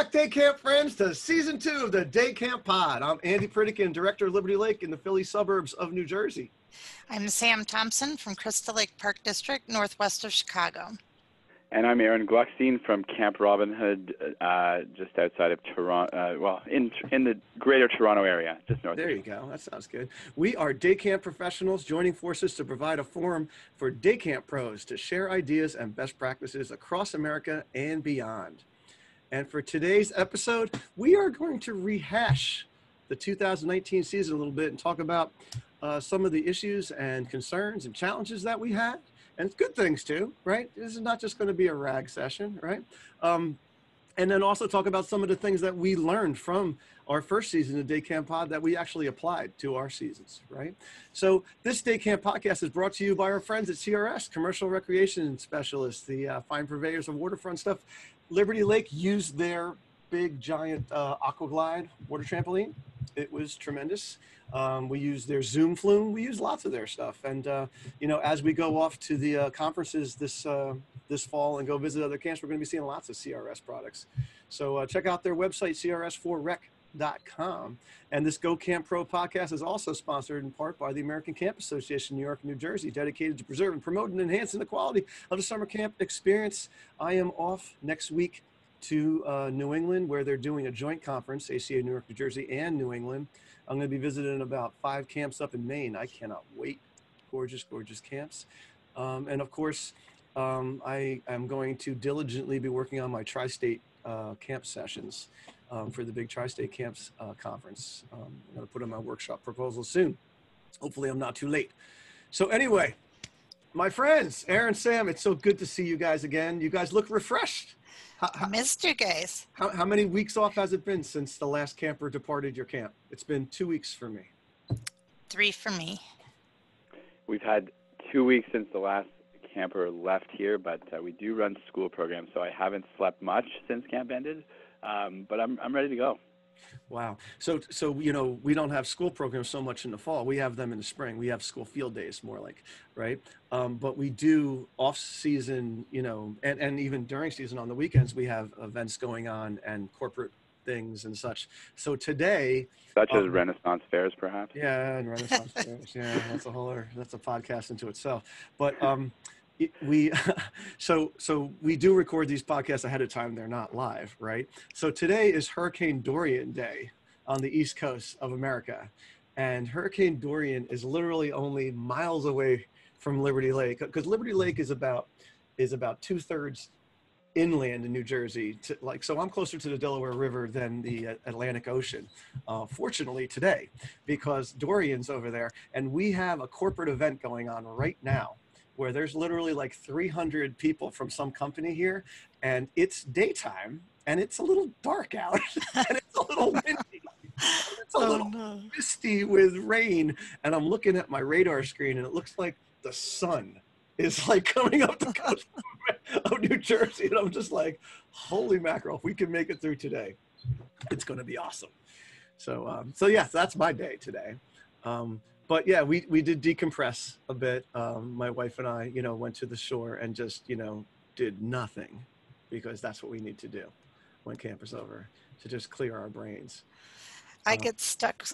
back, Day Camp friends, to Season 2 of the Day Camp Pod. I'm Andy Pritikin, Director of Liberty Lake in the Philly suburbs of New Jersey. I'm Sam Thompson from Crystal Lake Park District, northwest of Chicago. And I'm Ehren Gluckstein from Camp Robin Hood, just outside of Toronto, in the greater Toronto area, just north. There you go. That sounds good. We are day camp professionals joining forces to provide a forum for day camp pros to share ideas and best practices across America and beyond. And for today's episode, we are going to rehash the 2019 season a little bit and talk about some of the issues and concerns and challenges that we had. And good things too, right? This is not just going to be a rag session, right? And then also talk about some of the things that we learned from our first season of Day Camp Pod that we actually applied to our seasons, right? So this Day Camp podcast is brought to you by our friends at CRS, Commercial Recreation Specialists, the fine purveyors of waterfront stuff. Liberty Lake used their big, giant Aquaglide water trampoline. It was tremendous. We use their Zoom Flume. We use lots of their stuff. And, as we go off to the conferences this fall and go visit other camps, we're going to be seeing lots of CRS products. So check out their website, crs4rec.com. And this Go Camp Pro podcast is also sponsored in part by the American Camp Association, New York and New Jersey, dedicated to preserving, promoting, and enhancing the quality of the summer camp experience. I am off next week to New England, where they're doing a joint conference, ACA New York, New Jersey, and New England. I'm going to be visiting about 5 camps up in Maine. I cannot wait. Gorgeous, gorgeous camps. And of course, I am going to diligently be working on my tri-state camp sessions for the big tri-state camps conference. I'm going to put in my workshop proposal soon. Hopefully I'm not too late. So anyway, my friends, Ehren and Sam, it's so good to see you guys again. You guys look refreshed. I missed you guys. How many weeks off has it been since the last camper departed your camp? It's been 2 weeks for me. 3 for me. We've had 2 weeks since the last camper left here, but we do run school programs, so I haven't slept much since camp ended, but I'm ready to go. Wow. So we don't have school programs so much in the fall. We have them in the spring. We have school field days more like, right? But we do off season, and even during season on the weekends, we have events going on and corporate things and such. So today, such as Renaissance fairs, perhaps. Yeah, and Renaissance fairs. Yeah, that's a podcast into itself. But so we do record these podcasts ahead of time. They're not live, right? So today is Hurricane Dorian Day on the East Coast of America. And Hurricane Dorian is literally only miles away from Liberty Lake, because Liberty Lake is about 2/3 inland in New Jersey. So I'm closer to the Delaware River than the Atlantic Ocean, fortunately today, because Dorian's over there. And we have a corporate event going on right now where there's literally like 300 people from some company here, and it's daytime, and it's a little dark out, and it's a little windy. It's a little misty with rain, and I'm looking at my radar screen, and it looks like the sun is like coming up the coast of New Jersey, and I'm just like, holy mackerel, if we can make it through today, it's going to be awesome. So yes, that's my day today. But yeah, we did decompress a bit. My wife and I, went to the shore and just, did nothing, because that's what we need to do when camp is over, to just clear our brains. I get stuck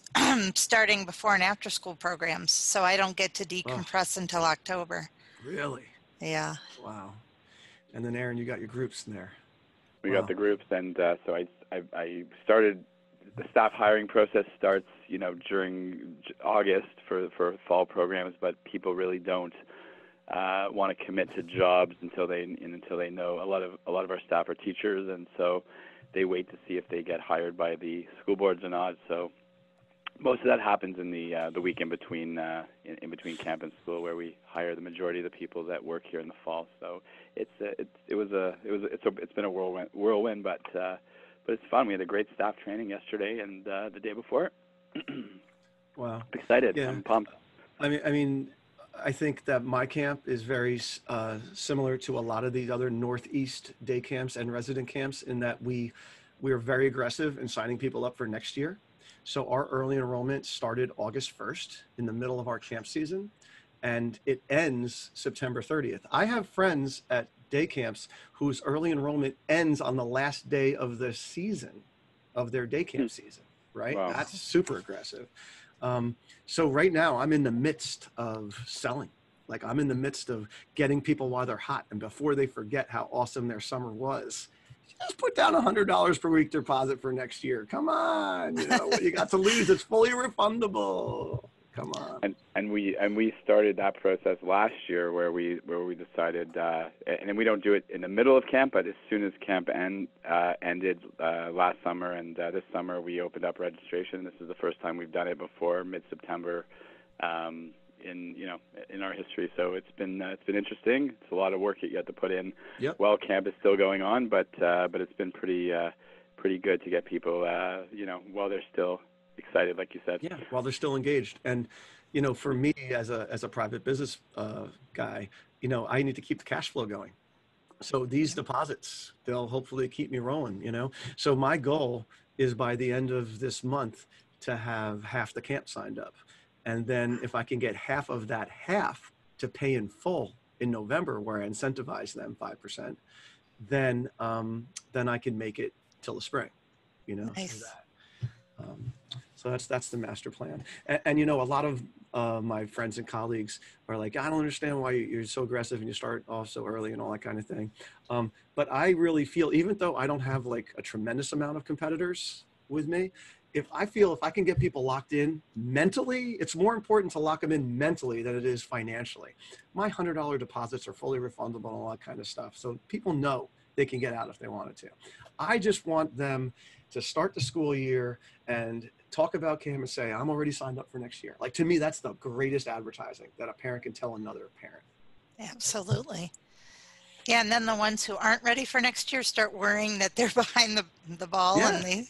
starting before and after school programs, so I don't get to decompress until October. Really? Yeah. Wow. And then Ehren, you got your groups in there. We got the groups, and so I started. The staff hiring process starts, during August for fall programs, but people really don't want to commit to jobs until they know. A lot of our staff are teachers, and so they wait to see if they get hired by the school boards or not. So most of that happens in the week in between camp and school, where we hire the majority of the people that work here in the fall. So it's been a whirlwind, but it's fun. We had a great staff training yesterday and the day before. Wow. Excited. Yeah. I'm pumped. I think that my camp is very similar to a lot of these other Northeast day camps and resident camps, in that we are very aggressive in signing people up for next year. So our early enrollment started August 1st in the middle of our camp season. and it ends September 30th. I have friends at day camps whose early enrollment ends on the last day of the season, of their day camp season, right? Wow. That's super aggressive. So right now I'm in the midst of selling. Like I'm in the midst of getting people while they're hot and before they forget how awesome their summer was. Just put down $100 per week deposit for next year. Come on, you know what you got to lose? It's fully refundable. Come on. And we started that process last year where we decided, and then we don't do it in the middle of camp, but as soon as camp ended last summer, and this summer we opened up registration. This is the first time we've done it before mid-September in our history. So it's been interesting. It's a lot of work that you have to put in. Yep. While camp is still going on, but it's been pretty good to get people while they're still excited, like you said. Yeah, while they're still engaged. And, you know, for me as a private business guy, you know, I need to keep the cash flow going. So these deposits, they'll hopefully keep me rolling, you know. So my goal is by the end of this month to have half the camp signed up. And then if I can get half of that half to pay in full in November, where I incentivize them 5%, then I can make it till the spring, you know. Nice. So that's the master plan. And you know, a lot of my friends and colleagues are like, I don't understand why you're so aggressive and you start off so early and all that kind of thing. But I really feel, even though I don't have like a tremendous amount of competitors with me, if I can get people locked in mentally, it's more important to lock them in mentally than it is financially. My $100 deposits are fully refundable and all that kind of stuff. So people know they can get out if they wanted to. I just want them to start the school year and talk about camp and say, I'm already signed up for next year. Like, to me, that's the greatest advertising that a parent can tell another parent. Absolutely. Yeah, and then the ones who aren't ready for next year start worrying that they're behind the ball, Yeah. and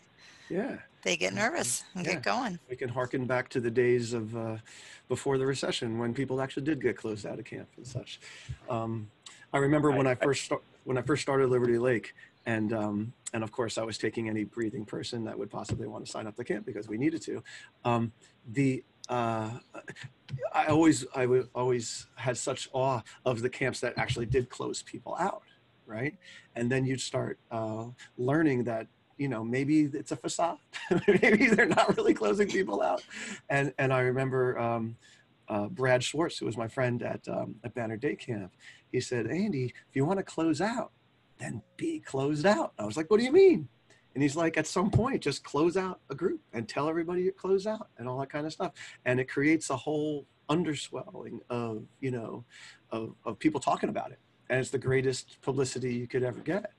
Yeah. they get nervous and get going. We can harken back to the days of before the recession when people actually did get closed out of camp and such. I remember when I first started Liberty Lake, and of course I was taking any breathing person that would possibly want to sign up to camp because we needed to. I always had such awe of the camps that actually did close people out, right? And then you'd start learning that, you know, maybe it's a facade. Maybe they're not really closing people out. And I remember Brad Schwartz, who was my friend at Banner Day Camp, he said, Andy, if you want to close out, then be closed out. I was like, what do you mean? And he's like, at some point, just close out a group and tell everybody you close out and all that kind of stuff. And it creates a whole underswelling of, you know, of people talking about it. And it's the greatest publicity you could ever get,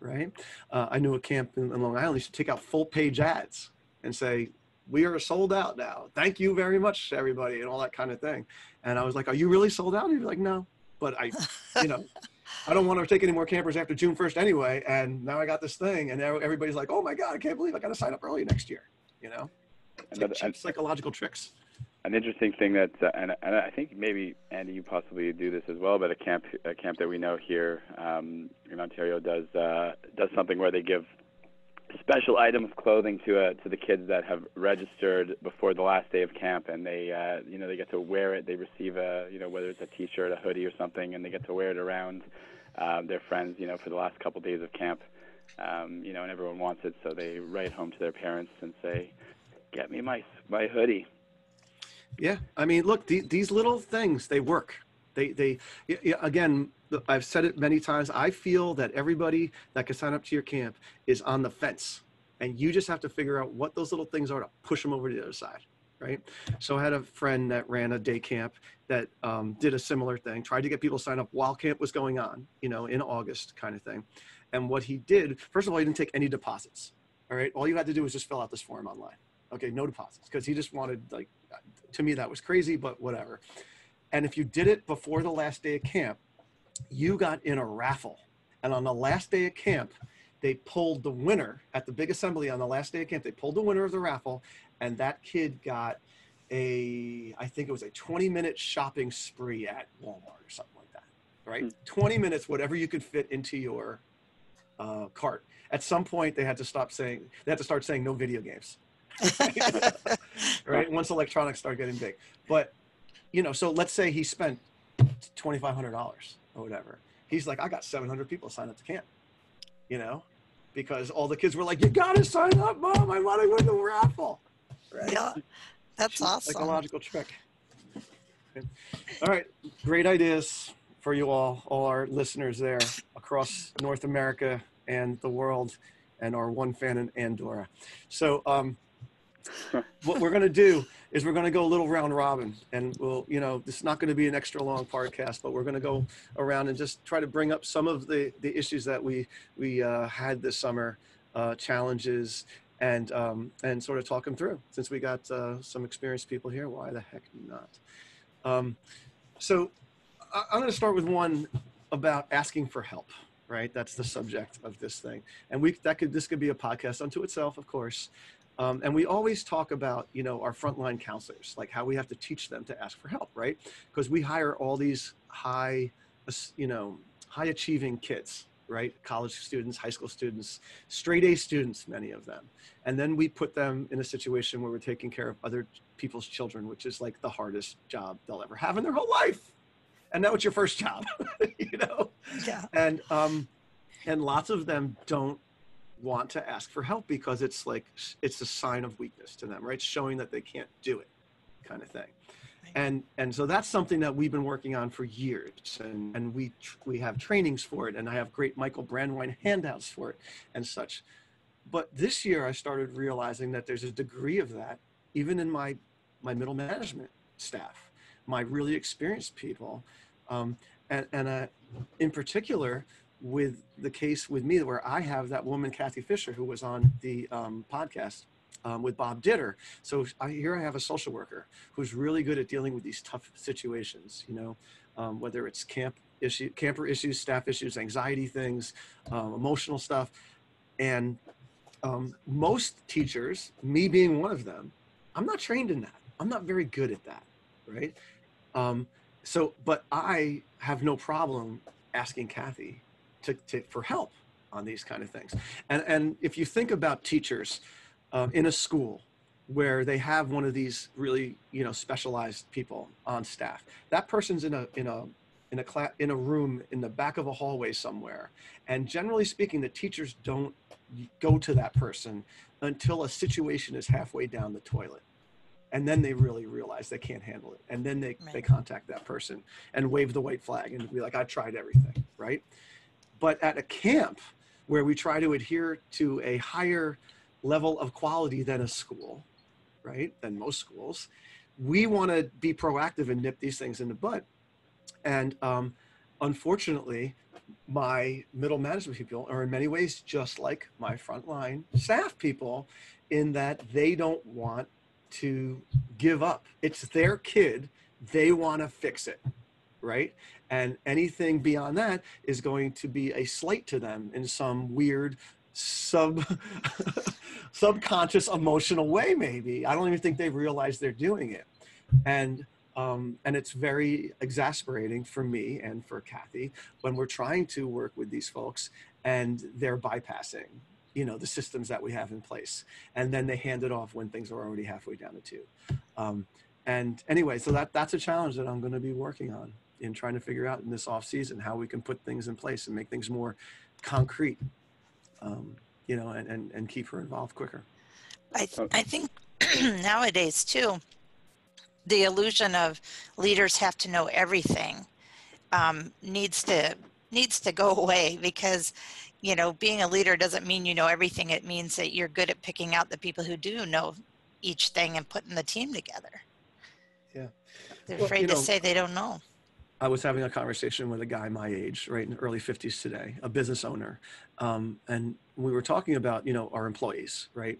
right? I knew a camp in Long Island used to take out full page ads and say, we are sold out now. Thank you very much, everybody, and all that kind of thing. And I was like, are you really sold out? And he'd be like, no, but you know, I don't want to take any more campers after June 1st anyway. And now I got this thing, and now everybody's like, oh my God, I can't believe I got to sign up early next year. You know, it's like cheap psychological tricks. An interesting thing that, and I think maybe Andy, you possibly do this as well, but a camp that we know here in Ontario does something where they give special item of clothing to the kids that have registered before the last day of camp, and they they get to wear it. They receive whether it's a T-shirt, a hoodie, or something, and they get to wear it around their friends for the last couple days of camp. And everyone wants it, so they write home to their parents and say, "Get me my hoodie." Yeah, I mean, look, these little things, they work. They again, I've said it many times. I feel that everybody that can sign up to your camp is on the fence, and you just have to figure out what those little things are to push them over to the other side, right? So I had a friend that ran a day camp that did a similar thing, tried to get people to sign up while camp was going on, in August kind of thing. And what he did, first of all, he didn't take any deposits. All right, all you had to do was just fill out this form online. Okay, no deposits, because he just wanted, like, to me that was crazy, but whatever. And if you did it before the last day of camp, you got in a raffle. And on the last day of camp, they pulled the winner at the big assembly on the last day of camp. They pulled the winner of the raffle, and that kid got I think it was a 20-minute shopping spree at Walmart or something like that, right? 20 minutes, whatever you could fit into your cart. At some point, they had to start saying no video games. Right? Once electronics start getting big. But so let's say he spent $2,500 or whatever. He's like, I got 700 people signed up to camp, because all the kids were like, you got to sign up, Mom. I want to win the raffle. Right? Yeah, that's awesome. Psychological trick. Okay. All right. Great ideas for you all our listeners there across North America and the world, and our one fan in Andorra. So what we're going to do is we're going to go a little round robin, and we'll, this is not going to be an extra long podcast, but we're going to go around and just try to bring up some of the issues that we had this summer, challenges, and sort of talk them through. Since we got some experienced people here, why the heck not? So I'm going to start with one about asking for help. Right, that's the subject of this thing, and this could be a podcast unto itself, of course. And we always talk about, our frontline counselors, like how we have to teach them to ask for help, right? Because we hire all these high achieving kids, right? College students, high school students, straight A students, many of them. And then we put them in a situation where we're taking care of other people's children, which is like the hardest job they'll ever have in their whole life. And now it's your first job, Yeah. And lots of them don't want to ask for help because it's a sign of weakness to them, right? It's showing that they can't do it, kind of thing. Right. And so that's something that we've been working on for years, and we have trainings for it, and I have great Michael Brandwine handouts for it and such. But this year I started realizing that there's a degree of that even in my middle management staff, my really experienced people, and in particular with the case with me where I have that woman, Kathy Fisher, who was on the podcast with Bob Ditter. So here I have a social worker who's really good at dealing with these tough situations, whether it's camper issues, staff issues, anxiety things, emotional stuff. And most teachers, me being one of them, I'm not trained in that. I'm not very good at that, right? But I have no problem asking Kathy for help on these kind of things. And if you think about teachers in a school where they have one of these really, specialized people on staff, that person's in a room in the back of a hallway somewhere. And generally speaking, the teachers don't go to that person until a situation is halfway down the toilet. And then they really realize they can't handle it. And then they contact that person and wave the white flag and be like, I tried everything, right? But at a camp where we try to adhere to a higher level of quality than a school, right, than most schools, we want to be proactive and nip these things in the bud. And unfortunately, my middle management people are in many ways just like my frontline staff people in that they don't want to give up. It's their kid. They want to fix it, right? And anything beyond that is going to be a slight to them in some weird subconscious emotional way, maybe. I don't even think they realize they're doing it. And it's very exasperating for me and for Kathy when we're trying to work with these folks and they're bypassing, the systems that we have in place. And then they hand it off when things are already halfway down the tube. And anyway, so that's a challenge that I'm going to be working on in trying to figure out in this off season how we can put things in place and make things more concrete, and keep her involved quicker. I think nowadays too, the illusion of leaders have to know everything needs to go away, because being a leader doesn't mean you know everything. It means that you're good at picking out the people who do know each thing and putting the team together. Yeah, they're afraid to say they don't know. I was having a conversation with a guy my age, right, in the early 50s today, a business owner, and we were talking about our employees, right,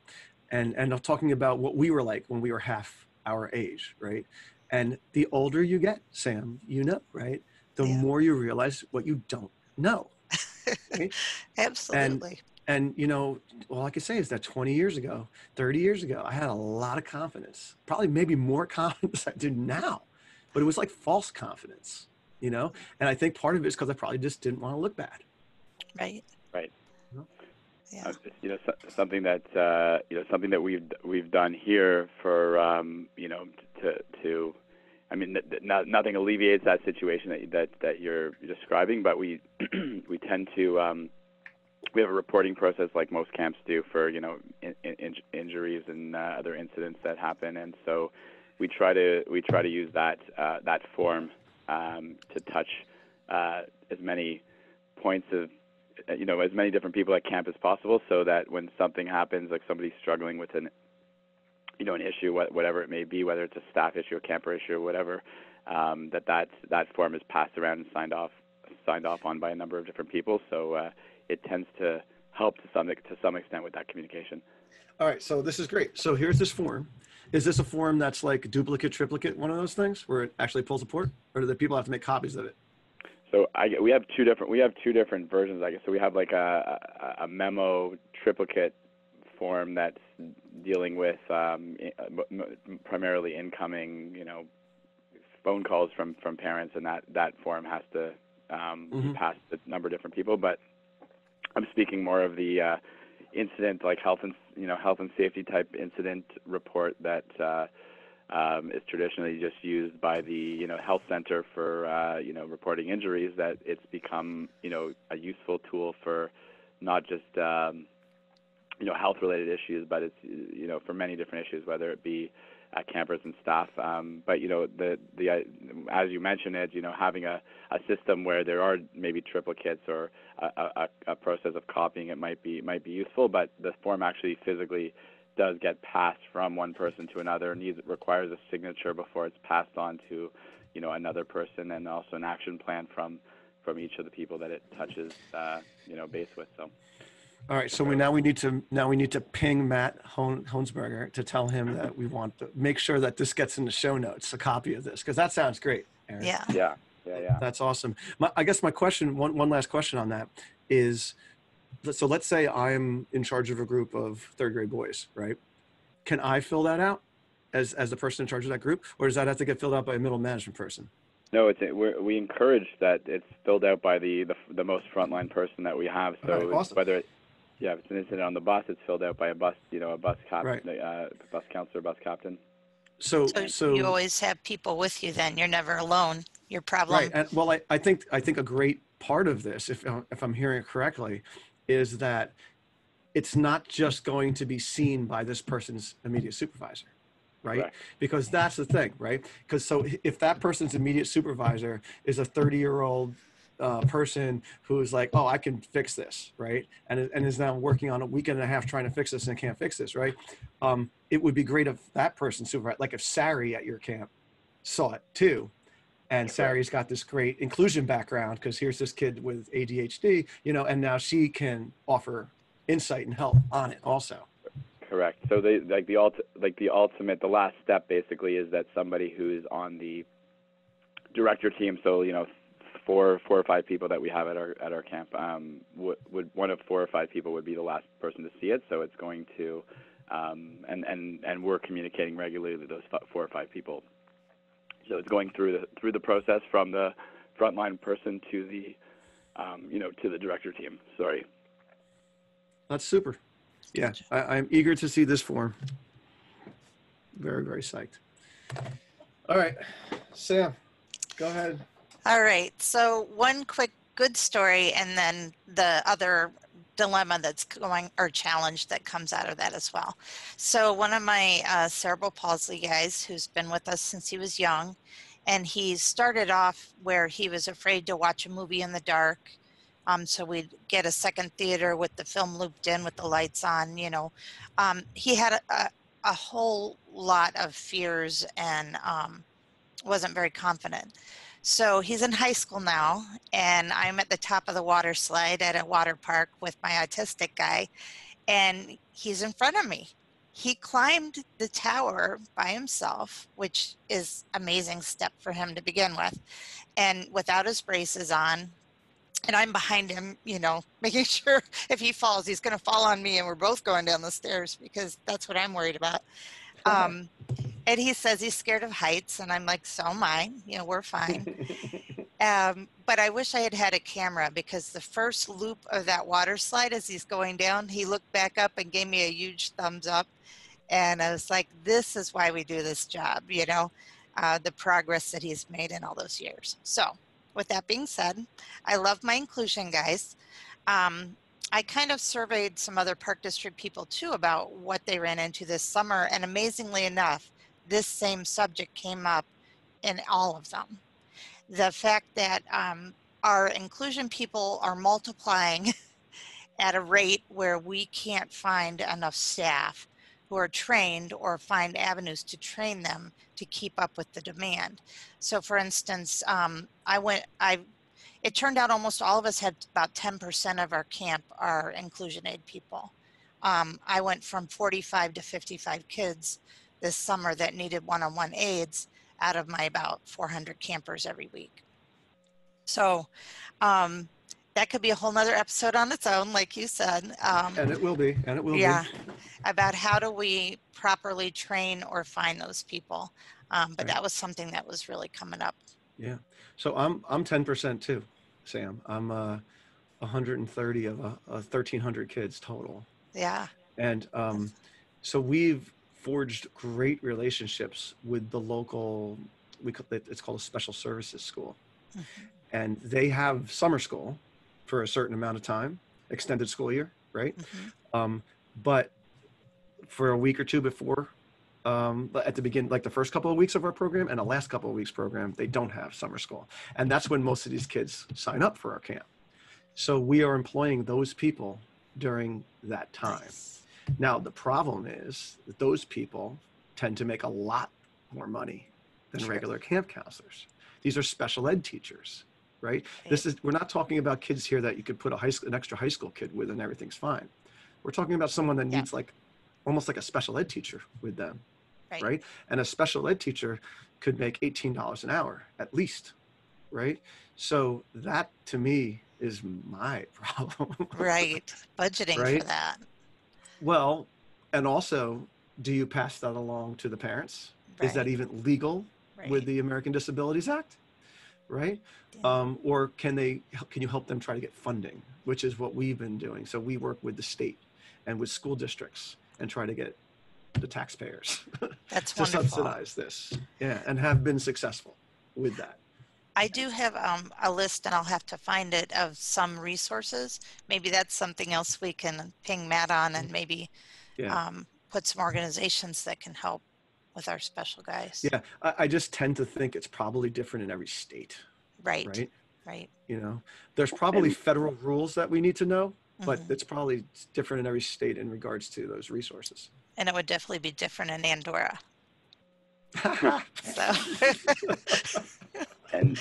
and talking about what we were like when we were half our age, right, and the older you get, Sam, right, the more you realize what you don't know. Right? Absolutely. And all I could say is that 20 years ago, 30 years ago, I had a lot of confidence, probably maybe more confidence than I do now, but it was like false confidence, and I think part of it is because I probably just didn't want to look bad. Right. Yeah. Something that something that we've done here for to I mean, nothing alleviates that situation that you're describing, but we we tend to we have a reporting process like most camps do for injuries and other incidents that happen, and so we try to use that form to touch as many points of as many different people at camp as possible, so that when something happens, like somebody's struggling with an issue, whatever it may be, whether it's a staff issue, a camper issue, or whatever, that form is passed around and signed off on by a number of different people. So it tends to help to some extent with that communication. All right, so this is great. So here's this form. Is this a form that's like duplicate, triplicate, one of those things where it actually pulls a port, or do the people have to make copies of it? So we have two different versions, I guess. So we have like a memo triplicate form that's dealing with primarily incoming, phone calls from parents, and that form has to be passed to a number of different people. But I'm speaking more of the incident, like health and safety type incident report that is traditionally just used by the health center for reporting injuries. That it's become a useful tool for not just health-related issues, but it's for many different issues, whether it be campers and staff. But as you mentioned, Ed, having a system where there are maybe triplicates or a process of copying it might be useful. But the form actually physically does get passed from one person to another. Requires a signature before it's passed on to another person, and also an action plan from each of the people that it touches base with. So. All right, so we need to ping Matt Hoensberger to tell him that we want to make sure that this gets in the show notes, a copy of this, because that sounds great, Erin. Yeah. That's awesome. I guess my question, one last question on that is, so let's say I'm in charge of a group of third grade boys, right? Can I fill that out as the person in charge of that group, or does that have to get filled out by a middle management person? No, we encourage that it's filled out by the most frontline person that we have. So right, awesome. Whether if it's an incident on the bus, it's filled out by a bus captain, right. Bus counselor, bus captain. So you always have people with you. Then you're never alone. Your problem. Right. And well, I think a great part of this, if I'm hearing it correctly, is that it's not just going to be seen by this person's immediate supervisor, right? Correct. Because that's the thing, right? Because so if that person's immediate supervisor is a 30-year-old person who's like, oh, I can fix this, right? And is now working on a weekend and a half trying to fix this and can't fix this, right? It would be great if that person supervisor, like if Sari at your camp saw it too. And Sari's got this great inclusion background because here's this kid with ADHD, and now she can offer insight and help on it also. Correct. So the ultimate, the last step basically is that somebody who's on the director team, so four or five people that we have at our camp, would one of 4 or 5 people would be the last person to see it. So it's going to, and we're communicating regularly with those 4 or 5 people. So it's going through the process from the frontline person to the, to the director team. Sorry. That's super. Yeah, I'm eager to see this form. Very, very psyched. All right, Sam, go ahead. All right. So one quick good story, and then the other dilemma that's going, or challenge that comes out of that as well. So one of my cerebral palsy guys who's been with us since he was young, and he started off where he was afraid to watch a movie in the dark. So we'd get a second theater with the film looped in with the lights on, he had a whole lot of fears and wasn't very confident. So he's in high school now, and I'm at the top of the water slide at a water park with my autistic guy, and he's in front of me. He climbed the tower by himself, which is an amazing step for him to begin with, and without his braces on. And I'm behind him, making sure if he falls, he's going to fall on me, and we're both going down the stairs because that's what I'm worried about. And he says he's scared of heights, and I'm like, so am I. We're fine. But I wish I had had a camera, because the first loop of that water slide, as he's going down, he looked back up and gave me a huge thumbs up. And I was like, this is why we do this job, the progress that he's made in all those years. So with that being said, I love my inclusion guys. I kind of surveyed some other Park District people too about what they ran into this summer. And amazingly enough, this same subject came up in all of them. The fact that our inclusion people are multiplying at a rate where we can't find enough staff who are trained or find avenues to train them to keep up with the demand. So for instance, it turned out almost all of us had about 10% of our camp are inclusion aid people. I went from 45 to 55 kids this summer that needed one-on-one aids out of my about 400 campers every week. So that could be a whole nother episode on its own, like you said. And it will be, yeah, about how do we properly train or find those people. But Right. that was something that was really coming up. Yeah. So I'm 10% too, Sam. I'm 130 of 1,300 kids total. Yeah. And so we've forged great relationships with the local, it's called a special services school. Mm-hmm. And they have summer school for a certain amount of time, extended school year, right? Mm-hmm. But for a week or two before, at the beginning, like the first couple of weeks of our program and the last couple of weeks program, they don't have summer school. And that's when most of these kids sign up for our camp. So we are employing those people during that time. Nice. Now, the problem is that those people tend to make a lot more money than regular camp counselors. These are special ed teachers, right? We're not talking about kids here that you could put an extra high school kid with and everything's fine. We're talking about someone that needs almost like a special ed teacher with them, right? And a special ed teacher could make $18 an hour at least, right? So that to me is my problem. Right. Budgeting for that. Well, and also, do you pass that along to the parents? Is that even legal with the American Disabilities Act? Right? Yeah. Or can you help them try to get funding, which is what we've been doing. So we work with the state and with school districts and try to get the taxpayers to subsidize this. Yeah, and have been successful with that. I do have a list, and I'll have to find it, of some resources. Maybe that's something else we can ping Matt on, and maybe put some organizations that can help with our special guys. Yeah, I just tend to think it's probably different in every state. Right. You know, there's probably federal rules that we need to know, but Mm-hmm. it's probably different in every state in regards to those resources. And it would definitely be different in Andorra. And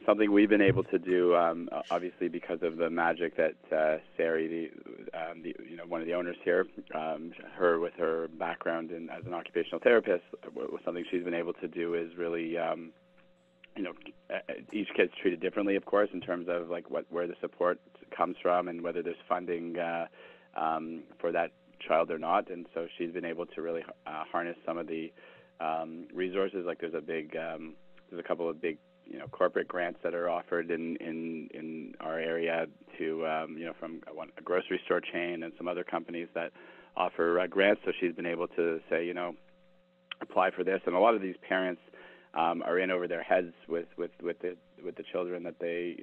something we've been able to do, obviously because of the magic that Sari, one of the owners here, her with her background as an occupational therapist, something she's been able to do is really, each kid's treated differently, of course, in terms of like where the support comes from and whether there's funding for that child or not. And so she's been able to really harness some of the resources. Like there's a couple of big corporate grants that are offered in our area to from a grocery store chain and some other companies that offer grants. So she's been able to say apply for this, and a lot of these parents are in over their heads with the children that they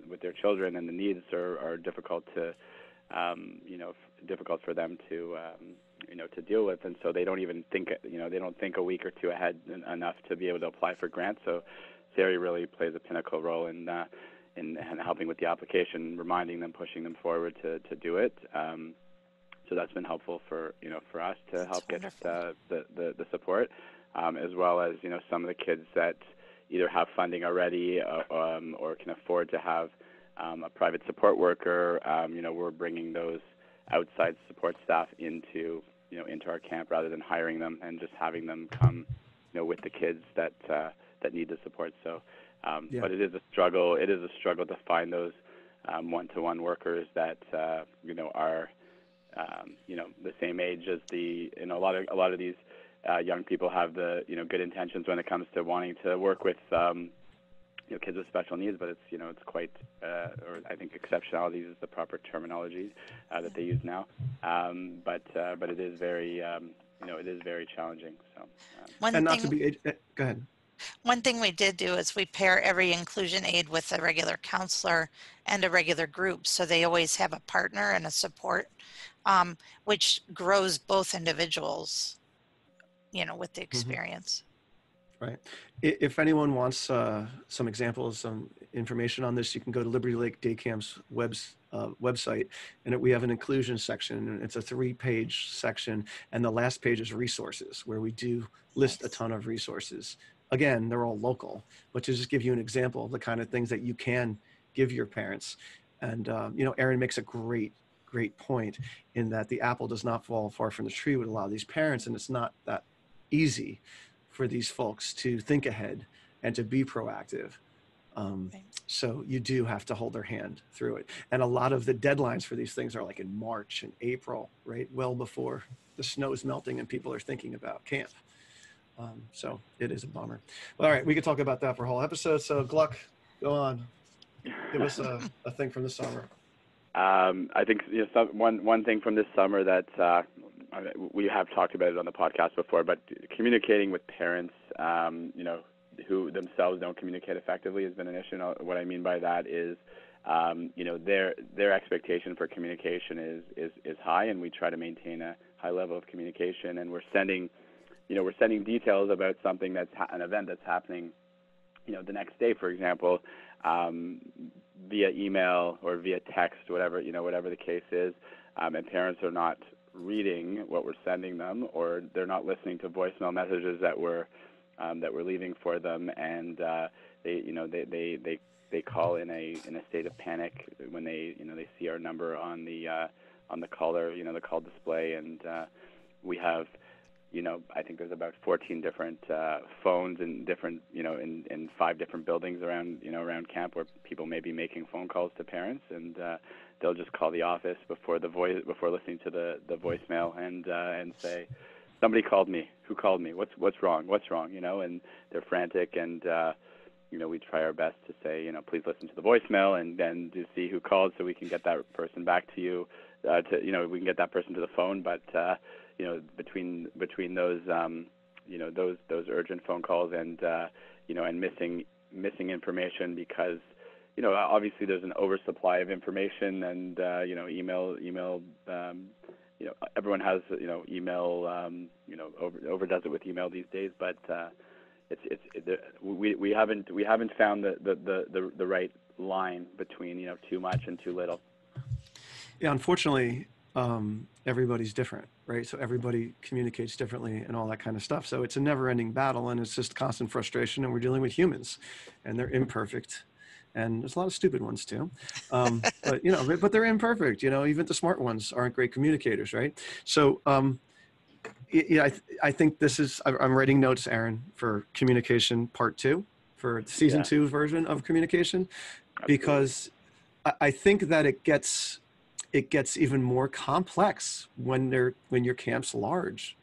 with their children, and the needs are difficult to difficult for them to to deal with, and so they don't even think they don't think a week or two ahead enough to be able to apply for grants. So Sari really plays a pinnacle role in helping with the application, reminding them, pushing them forward to do it. So that's been helpful for for us to help get the support, as well as some of the kids that either have funding already or can afford to have a private support worker. We're bringing those outside support staff into our camp rather than hiring them and just having them come with the kids that need the support. So, but it is a struggle. It is a struggle to find those one-to-one workers that are the same age as a lot of these young people have the good intentions when it comes to wanting to work with kids with special needs, but it's quite or I think exceptionalities is the proper terminology that they use now. But it is very it is very challenging. So go ahead. One thing we did do is we pair every inclusion aide with a regular counselor and a regular group. So they always have a partner and a support, which grows both individuals, with the experience. Right. If anyone wants some examples, some information on this, you can go to Liberty Lake Day Camp's website, and we have an inclusion section, and it's a 3-page section, and the last page is resources, where we do list a ton of resources. Again, they're all local, but to just give you an example of the kind of things that you can give your parents. And, Erin makes a great point in that the apple does not fall far from the tree with a lot of these parents, and it's not that easy for these folks to think ahead and to be proactive. So you do have to hold their hand through it. And a lot of the deadlines for these things are like in March and April, right? Well before the snow is melting and people are thinking about camp. So it is a bummer. All right, we could talk about that for a whole episode. So Gluck, go on. Give us a thing from the summer. I think one thing from this summer that we have talked about it on the podcast before, but communicating with parents, who themselves don't communicate effectively has been an issue. And what I mean by that is, their expectation for communication is high, and we try to maintain a high level of communication. And we're sending details about something an event that's happening, the next day, for example, via email or via text, whatever the case is, and parents are not reading what we're sending them, or they're not listening to voicemail messages that we're leaving for them, and they call in a state of panic when they see our number on the caller, the call display, and we have, I think there's about 14 different phones in different, in 5 different buildings around camp where people may be making phone calls to parents, and they'll just call the office before listening to the voicemail and say, somebody called me. Who called me? What's wrong? And they're frantic, and we try our best to say, please listen to the voicemail and then to see who called so we can get that person back to you. We can get that person to the phone, but between those those urgent phone calls and and missing information, because obviously there's an oversupply of information, and email everyone has email overdoes it with email these days, but we haven't found the right line between too much and too little. Yeah, unfortunately, everybody's different, right? So everybody communicates differently and all that kind of stuff. So it's a never-ending battle, and it's just constant frustration. And we're dealing with humans, and they're imperfect, and there's a lot of stupid ones too. But they're imperfect. Even the smart ones aren't great communicators, right? So I think this is. I'm writing notes, Erin, for communication part 2, for season 2 version of communication, because I think that it gets even more complex when your camp's large,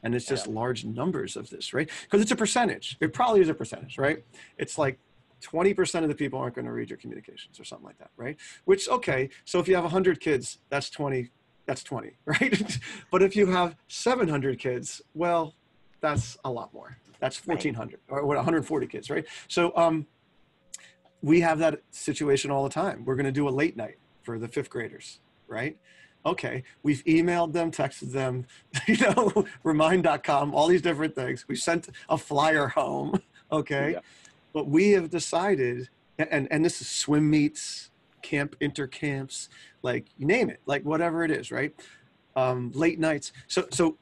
and it's just large numbers of this, right? Because it's a percentage. It probably is a percentage, right? It's like 20% of the people aren't going to read your communications or something like that, right? Which, okay, so if you have 100 kids, that's 20, right? But if you have 700 kids, well, that's a lot more. That's 1,400 or 140 kids, right? So we have that situation all the time. We're going to do a late night for the 5th graders, right? Okay, we've emailed them, texted them, remind.com, all these different things. We sent a flyer home, okay? Yeah. But we have decided, and this is swim meets, camp intercamps, like you name it, like whatever it is, right? Late nights. So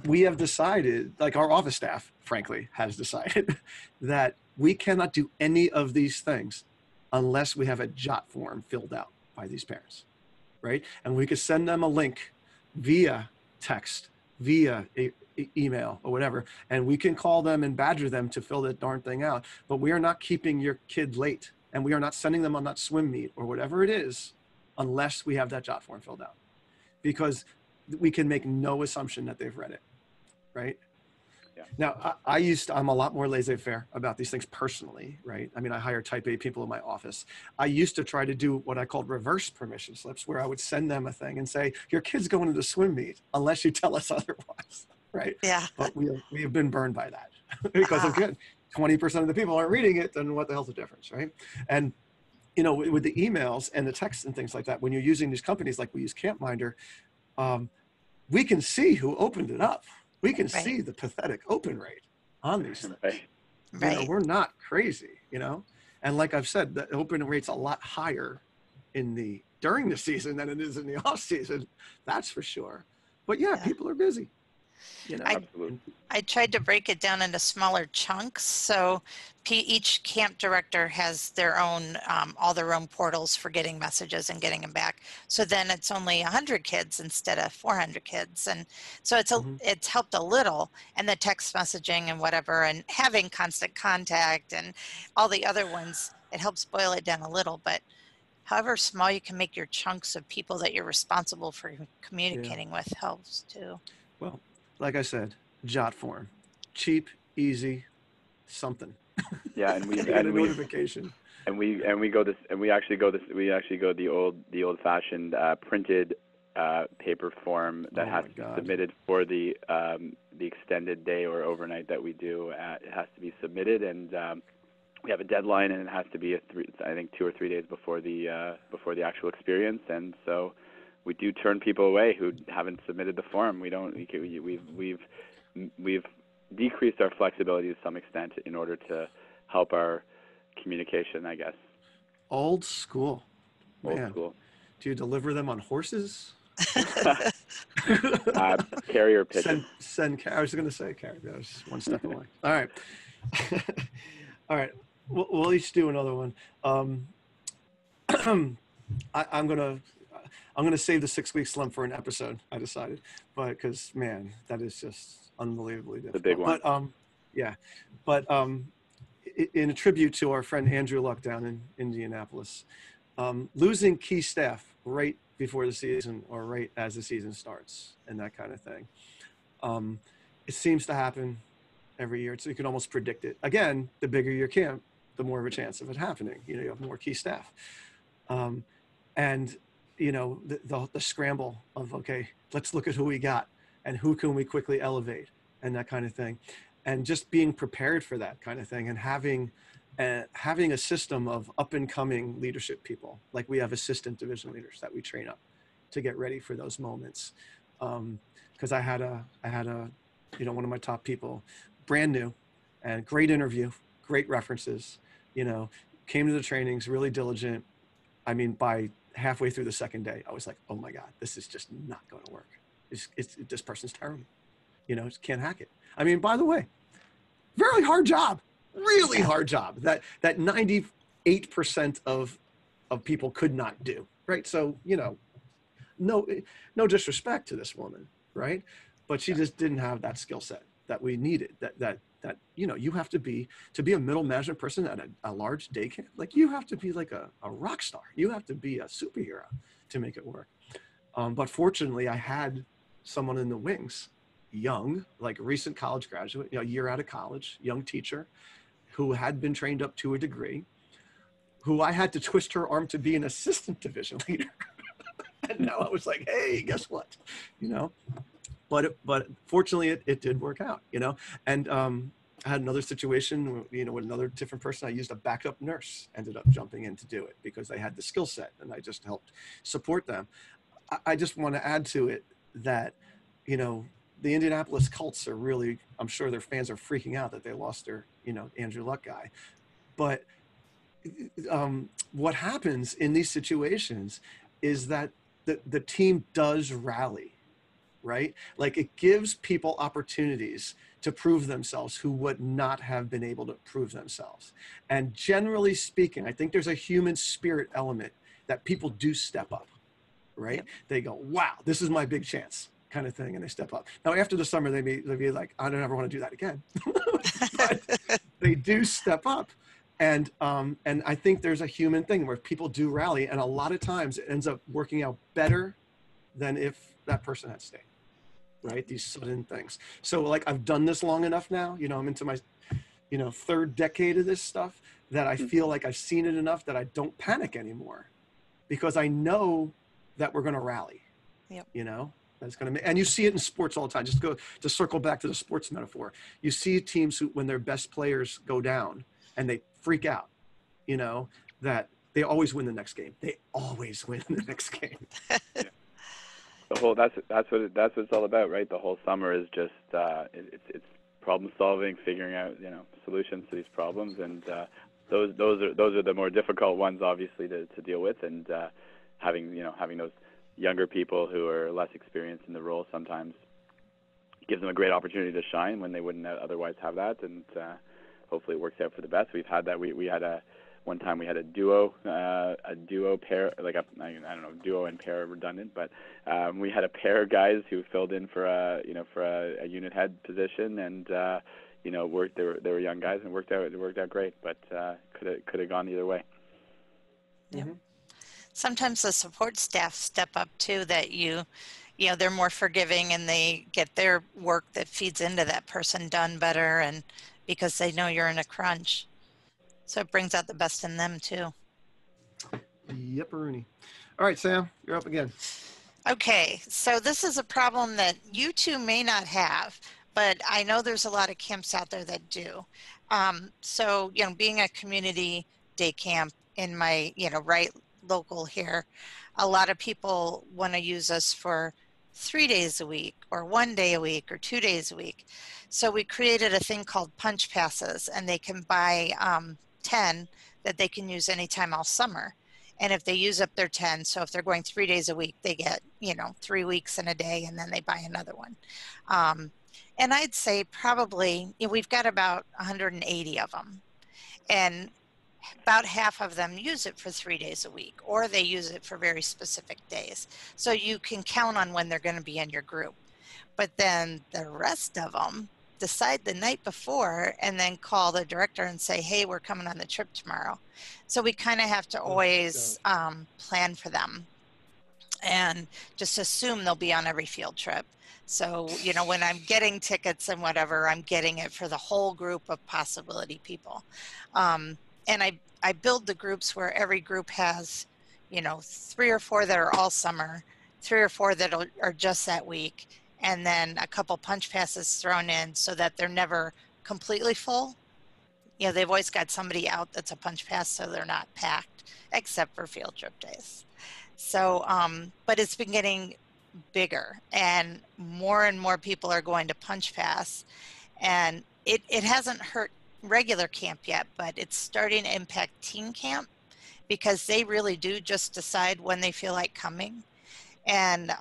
we have decided, like our office staff, frankly, has decided that we cannot do any of these things unless we have a jot form filled out by these parents, right? And we could send them a link via text, via email or whatever, and we can call them and badger them to fill that darn thing out. But we are not keeping your kid late, and we are not sending them on that swim meet or whatever it is unless we have that jot form filled out, because we can make no assumption that they've read it, right? Yeah. Now, I'm a lot more laissez-faire about these things personally, right? I mean, I hire type A people in my office. I used to try to do what I called reverse permission slips, where I would send them a thing and say, your kid's going to the swim meet unless you tell us otherwise, right? Yeah. But we have been burned by that because again, 20% of the people aren't reading it, then what the hell's the difference, right? And with the emails and the texts and things like that, when you're using these companies like we use Campminder, we can see who opened it up. We can see the pathetic open rate on these things. Right. We're not crazy, And like I've said, the open rate's a lot higher during the season than it is in the off season. That's for sure. But yeah. People are busy. Absolutely. I tried to break it down into smaller chunks. So each camp director has their own, all their own portals for getting messages and getting them back. So then it's only 100 kids instead of 400 kids. And so it's helped a little, and the text messaging and whatever, and having constant contact and all the other ones, it helps boil it down a little. But however small you can make your chunks of people that you're responsible for communicating with helps too. Well, like I said, jot form, cheap, easy, something. Yeah, and we notification. We actually go the old-fashioned printed paper form that has to be submitted for the extended day or overnight that we do. It has to be submitted, and we have a deadline, and it has to be 2 or 3 days before the actual experience, and so we do turn people away who haven't submitted the form. We've decreased our flexibility to some extent in order to help our communication, I guess. Old school. Old school. Do you deliver them on horses? Carrier pigeon. I was going to say carrier. That was one step away. All right. All right. We'll each do another one. I'm gonna save the 6-week slump for an episode. I decided, because man, that is just unbelievably difficult. The big one. But in a tribute to our friend Andrew Luck down in Indianapolis, losing key staff right before the season or right as the season starts and that kind of thing, it seems to happen every year. So you can almost predict it. Again, the bigger your camp, the more of a chance of it happening. You have more key staff, and the scramble of, okay, let's look at who we got and who can we quickly elevate and that kind of thing. And just being prepared for that kind of thing and having a system of up and coming leadership people. Like we have assistant division leaders that we train up to get ready for those moments. Cause I had a, one of my top people, brand new and great interview, great references, came to the trainings, really diligent. I mean, by halfway through the second day, I was like, oh my God, this is just not going to work. This person's terrible. Just can't hack it. I mean, by the way, very hard job, really hard job that 98% of people could not do. Right. So, no disrespect to this woman. Right. But she just didn't have that skill set that we needed, that you have to be a middle management person at a large day camp. Like you have to be like a rock star. You have to be a superhero to make it work. But fortunately I had someone in the wings, young, like a recent college graduate, a year out of college, young teacher who had been trained up to a degree, who I had to twist her arm to be an assistant division leader. And now I was like, hey, guess what? But fortunately it did work out, and I had another situation, with another different person. I used a backup nurse, ended up jumping in to do it because they had the skill set and I just helped support them. I just want to add to it that, the Indianapolis Colts are really, I'm sure their fans are freaking out that they lost their, Andrew Luck guy. But what happens in these situations is that the team does rally. Right? Like it gives people opportunities to prove themselves who would not have been able to prove themselves. And generally speaking, I think there's a human spirit element that people do step up, right? Yep. They go, wow, this is my big chance kind of thing. And they step up. Now, after the summer, they'd be like, I don't ever want to do that again. But they do step up. And I think there's a human thing where people do rally. And a lot of times it ends up working out better than if that person had stayed. Right? These sudden things. So like I've done this long enough now, I'm into my, third decade of this stuff that I feel like I've seen it enough that I don't panic anymore because I know that we're going to rally, Yep. That's going to, and you see it in sports all the time. Just to circle back to the sports metaphor. You see teams who, when their best players go down and they freak out, you know, that they always win the next game. They always win the next game. Yeah. The whole that's what it's all about, right? The whole summer is just it's problem solving, figuring out solutions to these problems, and those are the more difficult ones, obviously, to deal with, and having those younger people who are less experienced in the role sometimes gives them a great opportunity to shine when they wouldn't otherwise have that, and hopefully it works out for the best. We've had that. We had one time we had a duo pair, like I don't know, duo and pair are redundant, but we had a pair of guys who filled in for a unit head position, and worked. They were young guys and worked out great, but could have gone either way. Yeah. Mm-hmm. Sometimes the support staff step up too, that they're more forgiving and they get their work that feeds into that person done better, and because they know you're in a crunch. So it brings out the best in them too. Yep, Rooney. All right, Sam, you're up again. Okay, so this is a problem that you two may not have, but I know there's a lot of camps out there that do. So, being a community day camp in my, right local here, a lot of people want to use us for 3 days a week or 1 day a week or 2 days a week. So we created a thing called punch passes, and they can buy 10 that they can use anytime all summer. And if they use up their 10, so if they're going 3 days a week, they get, 3 weeks in a day, and then they buy another one. And I'd say probably we've got about 180 of them. And about half of them use it for 3 days a week, or they use it for very specific days. So you can count on when they're going to be in your group. But then the rest of them decide the night before and then call the director and say, hey, we're coming on the trip tomorrow. So we kind of have to always plan for them and just assume they'll be on every field trip. So, when I'm getting tickets and whatever, I'm getting it for the whole group of possibility people. And I build the groups where every group has, 3 or 4 that are all summer, 3 or 4 that are just that week, and then a couple punch passes thrown in so that they're never completely full. They've always got somebody out that's a punch pass, so they're not packed, except for field trip days. So, but it's been getting bigger, and more people are going to punch pass, and it hasn't hurt regular camp yet, but it's starting to impact teen camp, because they really do just decide when they feel like coming. And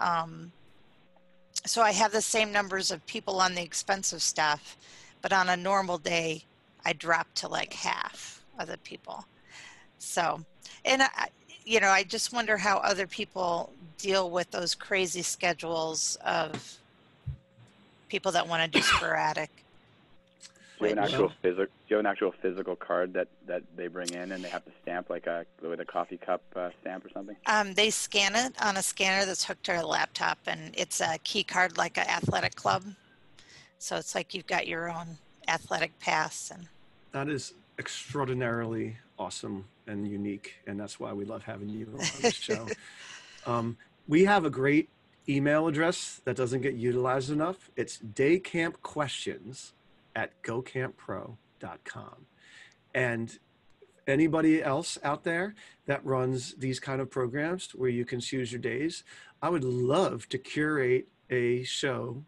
so I have the same numbers of people on the expensive stuff, but on a normal day I drop to like half of the people. So, and I just wonder how other people deal with those crazy schedules of people that want to do sporadic. Do you have an actual physical card that they bring in and they have to stamp with a coffee cup stamp or something? They scan it on a scanner that's hooked to a laptop, and it's a key card like an athletic club. So it's like you've got your own athletic pass. And that is extraordinarily awesome and unique, and that's why we love having you on the show. We have a great email address that doesn't get utilized enough. It's daycampquestions@gocamppro.com. And anybody else out there that runs these kind of programs where you can choose your days, I would love to curate a show,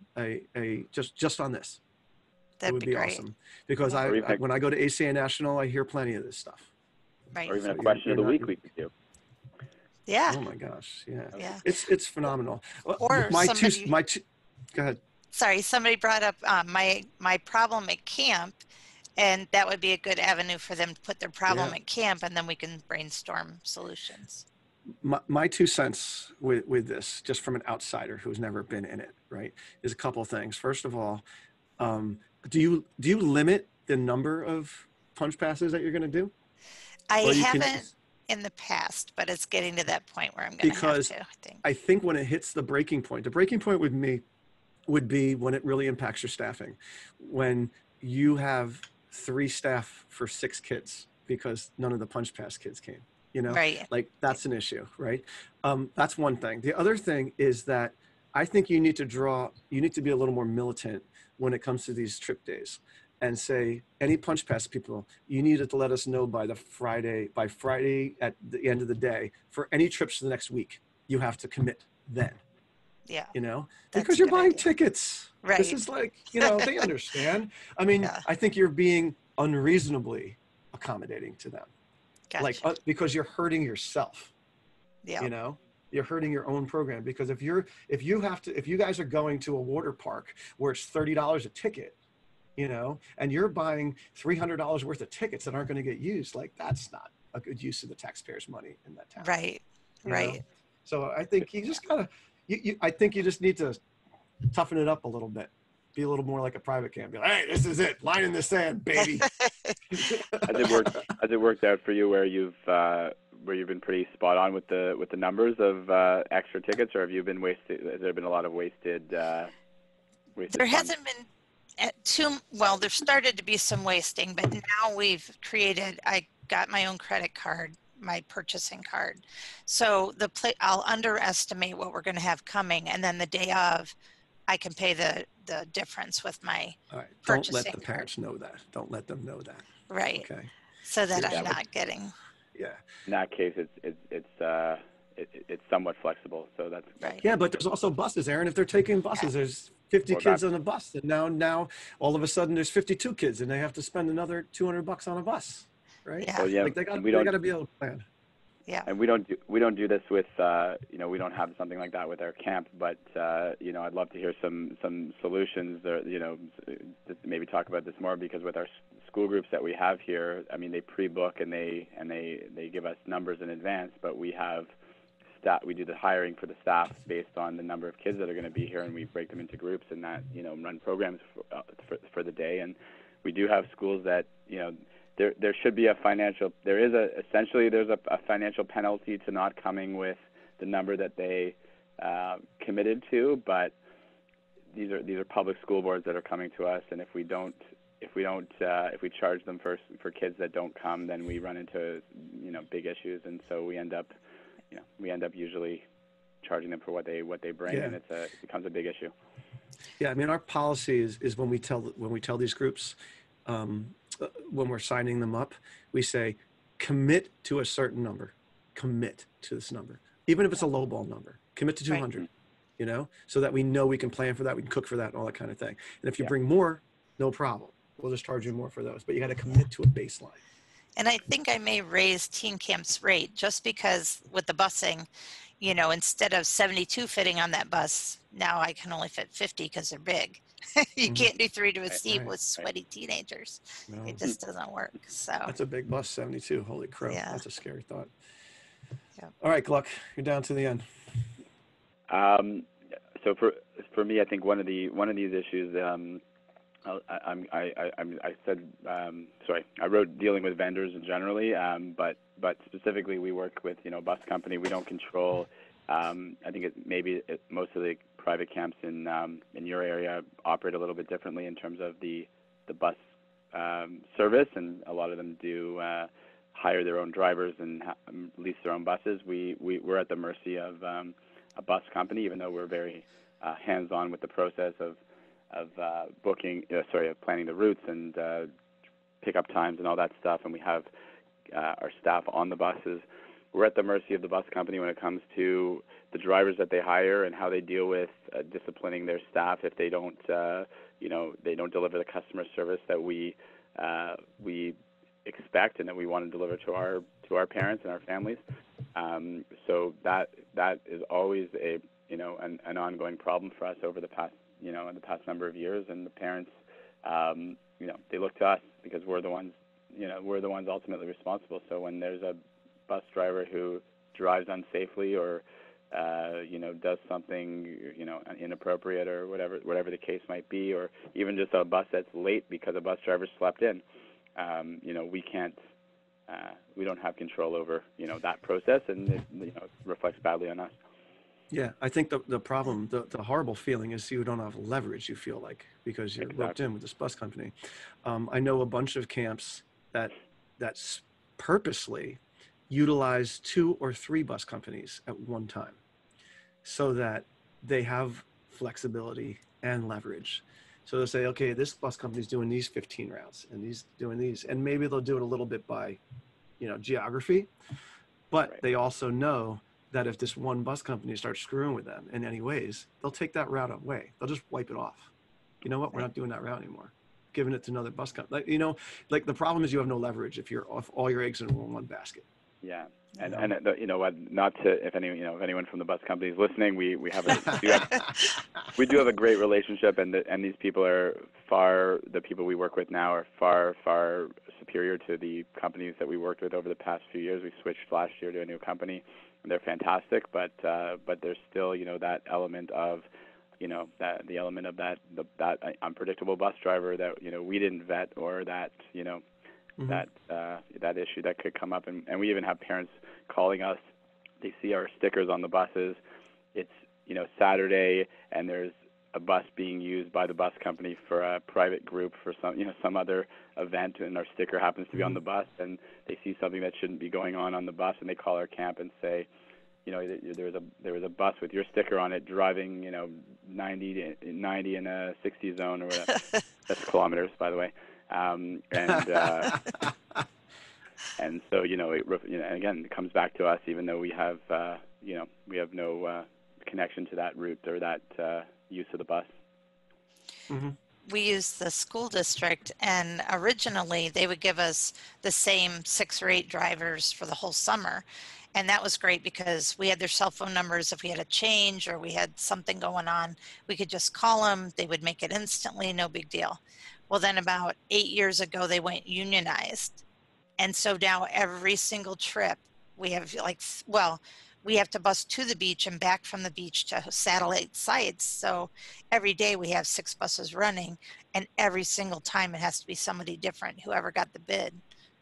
just on this. That'd it would be great. Awesome, because when I go to ACA National, I hear plenty of this stuff. Right. Or even a question of the week we could do. Yeah. Oh my gosh. Yeah. It's phenomenal. Or my somebody, two, go ahead. Sorry, somebody brought up my problem at camp, and that would be a good avenue for them to put their problem at camp, and then we can brainstorm solutions. My 2 cents with this, just from an outsider who's never been in it, right, is a couple of things. First of all, do you limit the number of punch passes that you're going to do? I haven't in the past, but it's getting to that point where I'm going to have to, I think when it hits the breaking point with me would be when it really impacts your staffing. When you have 3 staff for 6 kids because none of the punch pass kids came, Right. like that's an issue, right? That's one thing. The other thing is that I think you need to be a little more militant when it comes to these trip days and say, any punch pass people, you need to let us know by Friday at the end of the day for any trips for the next week. You have to commit then, Yeah, that's because a you're good buying idea. tickets. Right. This is like, they understand. I mean, Yeah. I think you're being unreasonably accommodating to them. Gotcha. Because you're hurting yourself. Yeah. You're hurting your own program, because if you guys are going to a water park where it's $30 a ticket, and you're buying $300 worth of tickets that aren't going to get used, like, that's not a good use of the taxpayers' money in that town. Right. Right. So I think you just gotta, I think you just need to toughen it up a little bit. Be a little more like a private camp. Be like, hey, this is it, line in the sand, baby. Has it worked out for you where you've been pretty spot on with the numbers of extra tickets, or have you been wasted? Has there been a lot of wasted? There funds? Hasn't been there started to be some wasting, but now I got my own credit card, my purchasing card. So I'll underestimate what we're going to have coming, and then the day of, I can pay the difference with my All right. purchasing Don't let the card. parents know that. Don't let them know that. Right. Okay. So that I'm not getting. Yeah. In that case, it's somewhat flexible. So that's right. Yeah, but there's also buses, Erin. If they're taking buses, there's 50 kids on a bus, and now all of a sudden there's 52 kids, and they have to spend another $200 on a bus, right? Yeah. Well, yeah. Like they got to be able to plan. Yeah. And we don't do this with we don't have something like that with our camp, but I'd love to hear some solutions or maybe talk about this more, because with our school groups that we have here, I mean, they pre-book and they give us numbers in advance, but we have we do the hiring for the staff based on the number of kids that are going to be here, and we break them into groups and that run programs for the day. And we do have schools that there should be a financial financial penalty to not coming with the number that they committed to, but these are public school boards that are coming to us, and if we charge them for kids that don't come, then we run into big issues, and so we end up usually charging them for what they bring, and it becomes a big issue. Yeah, I mean, our policy is when we tell these groups, when we're signing them up, we say, commit to a certain number, commit to this number, even if it's a lowball number, commit to 200, right. So that we know we can plan for that, we can cook for that, and all that kind of thing. And if you bring more, no problem. We'll just charge you more for those, but you got to commit to a baseline. And I think I may raise Teen Camp's rate just because with the busing, instead of 72 fitting on that bus, now I can only fit 50 because they're big. You can't do 3 to a seat with sweaty teenagers. No. It just doesn't work. So that's a big bus, 72. Holy crow. Yeah. That's a scary thought. Yeah. All right, Gluck, you're down to the end. So for me, I think one of these issues, I wrote dealing with vendors generally, but specifically we work with bus company. We don't control. I think most of the private camps in your area operate a little bit differently in terms of the bus service, and a lot of them do hire their own drivers and lease their own buses. We're at the mercy of a bus company, even though we're very hands-on with the process of planning the routes and pickup times and all that stuff, and we have our staff on the buses. We're at the mercy of the bus company when it comes to the drivers that they hire and how they deal with disciplining their staff if they don't, they don't deliver the customer service that we expect and that we want to deliver to our parents and our families. So that is always an ongoing problem for us over the past in the past number of years, and the parents they look to us because we're the ones ultimately responsible. So when there's a bus driver who drives unsafely or does something inappropriate or whatever the case might be, or even just a bus that's late because a bus driver slept in, we don't have control over that process, and it reflects badly on us. Yeah, I think the problem, the horrible feeling is you don't have leverage, you feel like, because you're roped in with this bus company. I know a bunch of camps that's purposely utilize 2 or 3 bus companies at one time, so that they have flexibility and leverage. So they'll say, okay, this bus company's doing these 15 routes and these doing these, and maybe they'll do it a little bit by, geography, but Right. they also know that if this one bus company starts screwing with them in any ways, they'll take that route away. They'll just wipe it off. You know what? We're not doing that route anymore. Giving it to another bus company. Like the problem is you have no leverage if you're off all your eggs in one basket. Yeah. And you know what? Not to if anyone from the bus company is listening, we do have a great relationship, and these people are the people we work with now are far superior to the companies that we worked with over the past few years. We switched last year to a new company, and they're fantastic, but there's still that element of that unpredictable bus driver that we didn't vet, or that that issue that could come up, and we even have parents calling us. They see our stickers on the buses. It's Saturday, and there's a bus being used by the bus company for a private group for some other event, and our sticker happens to be on the bus, and they see something that shouldn't be going on the bus, and they call our camp and say, there was a bus with your sticker on it driving 90 in a 60 zone or whatever. That's kilometers, by the way. And so and again, it comes back to us, even though we have we have no connection to that route or that use of the bus. Mm-hmm. We use the school district, and originally they would give us the same 6 or 8 drivers for the whole summer. And that was great because we had their cell phone numbers. If we had a change or we had something going on, we could just call them. They would make it instantly, no big deal. Well, then about 8 years ago, they went unionized. And so now every single trip we have we have to bus to the beach and back from the beach to satellite sites. So every day we have 6 buses running, and every single time it has to be somebody different, whoever got the bid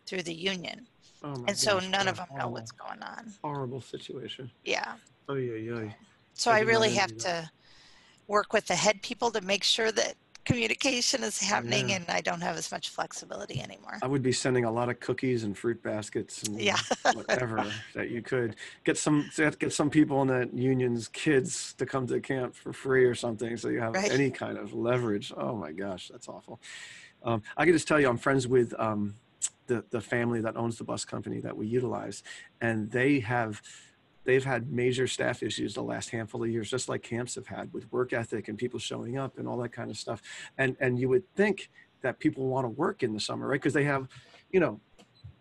through the union. Oh my and so gosh, none of them know what's going on. Horrible situation. Yeah. Oh yeah. So I really have to work with the head people to make sure that communication is happening, and I don't have as much flexibility anymore. I would be sending a lot of cookies and fruit baskets and whatever that you could get some people in that union's kids to come to the camp for free or something, so you have any kind of leverage. Oh my gosh, that's awful. I can just tell you, I'm friends with the family that owns the bus company that we utilize, and they've had major staff issues the last handful of years, just like camps have had, with work ethic and people showing up and all that kind of stuff. And you would think that people want to work in the summer, right? Because they have,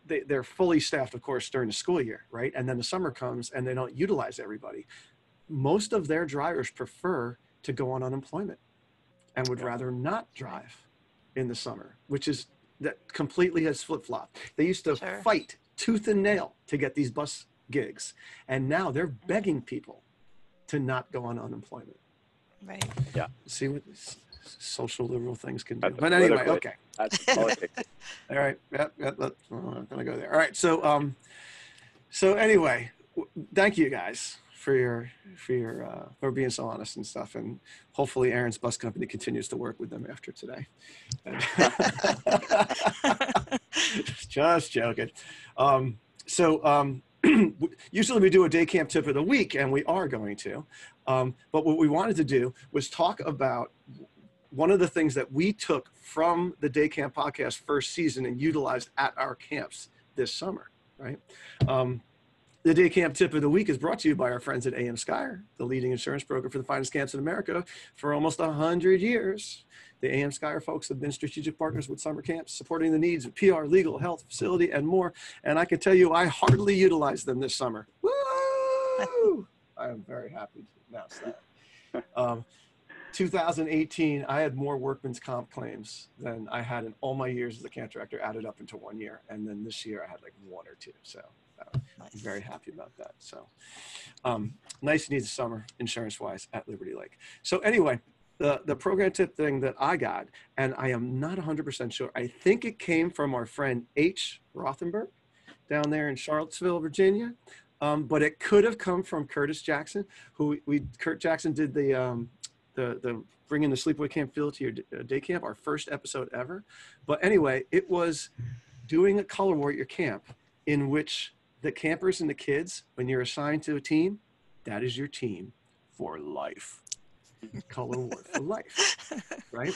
they're fully staffed, of course, during the school year, right? And then the summer comes and they don't utilize everybody. Most of their drivers prefer to go on unemployment and would rather not drive in the summer, which is that completely has flip-flopped. They used to fight tooth and nail to get these bus gigs, and now they're begging people to not go on unemployment. Right. Yeah. See what social liberal things can do. That's But anyway, politically. okay. That's politics. All right. I'm not gonna go there. All right. So anyway, thank you guys for being so honest and stuff, and hopefully Aaron's bus company continues to work with them after today. Just joking. Usually we do a day camp tip of the week, and we are going to. But what we wanted to do was talk about one of the things that we took from the Day Camp Podcast first season and utilized at our camps this summer, right? The Day Camp Tip of the Week is brought to you by our friends at AM Skyer, the leading insurance broker for the finest camps in America for almost 100 years. The AM Skyer folks have been strategic partners with summer camps, supporting the needs of PR, legal, health, facility, and more. And I can tell you, I hardly utilized them this summer. Woo! I am very happy to announce that. 2018, I had more workman's comp claims than I had in all my years as a camp director added up into 1 year. And then this year I had like 1 or 2. So I'm very happy about that. So nice needs of summer insurance-wise at Liberty Lake. So anyway, the program tip thing that I got, and I am not 100% sure, I think it came from our friend H. Rothenberg down there in Charlottesville, Virginia. But it could have come from Curtis Jackson, Kurt Jackson did the Bringing the Sleepaway Camp Feel to Your Day Camp, our first episode ever. But anyway, it was doing a color war at your camp, in which the campers and the kids, when you're assigned to a team, that is your team for life. Color war for life, right?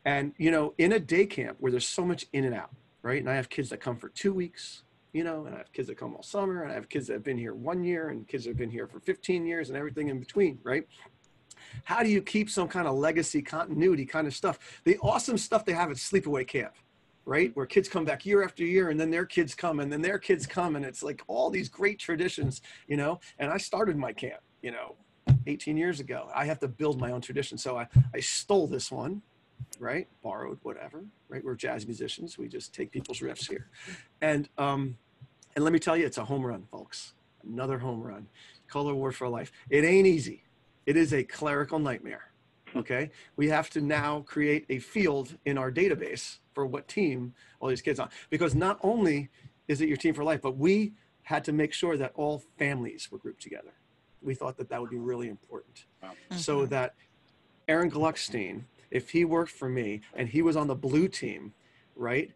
And, you know, in a day camp where there's so much in and out, right? And I have kids that come for 2 weeks, you know, and I have kids that come all summer, and I have kids that have been here 1 year, and kids that have been here for 15 years and everything in between, right? How do you keep some kind of legacy continuity kind of stuff? The awesome stuff they have at sleepaway camp, right? Where kids come back year after year, and then their kids come, and then their kids come, and it's like all these great traditions, you know? And I started my camp, you know, 18 years ago. I have to build my own tradition. So I stole this one, right? Borrowed, whatever, right? We're jazz musicians. We just take people's riffs here. And let me tell you, it's a home run, folks. Another home run. Color war for life. It ain't easy. It is a clerical nightmare, okay? We have to now create a field in our database for what team all these kids on. Because not only is it your team for life, but we had to make sure that all families were grouped together. We thought that that would be really important. So that Aaron Gluckstein, if he worked for me and he was on the blue team, right?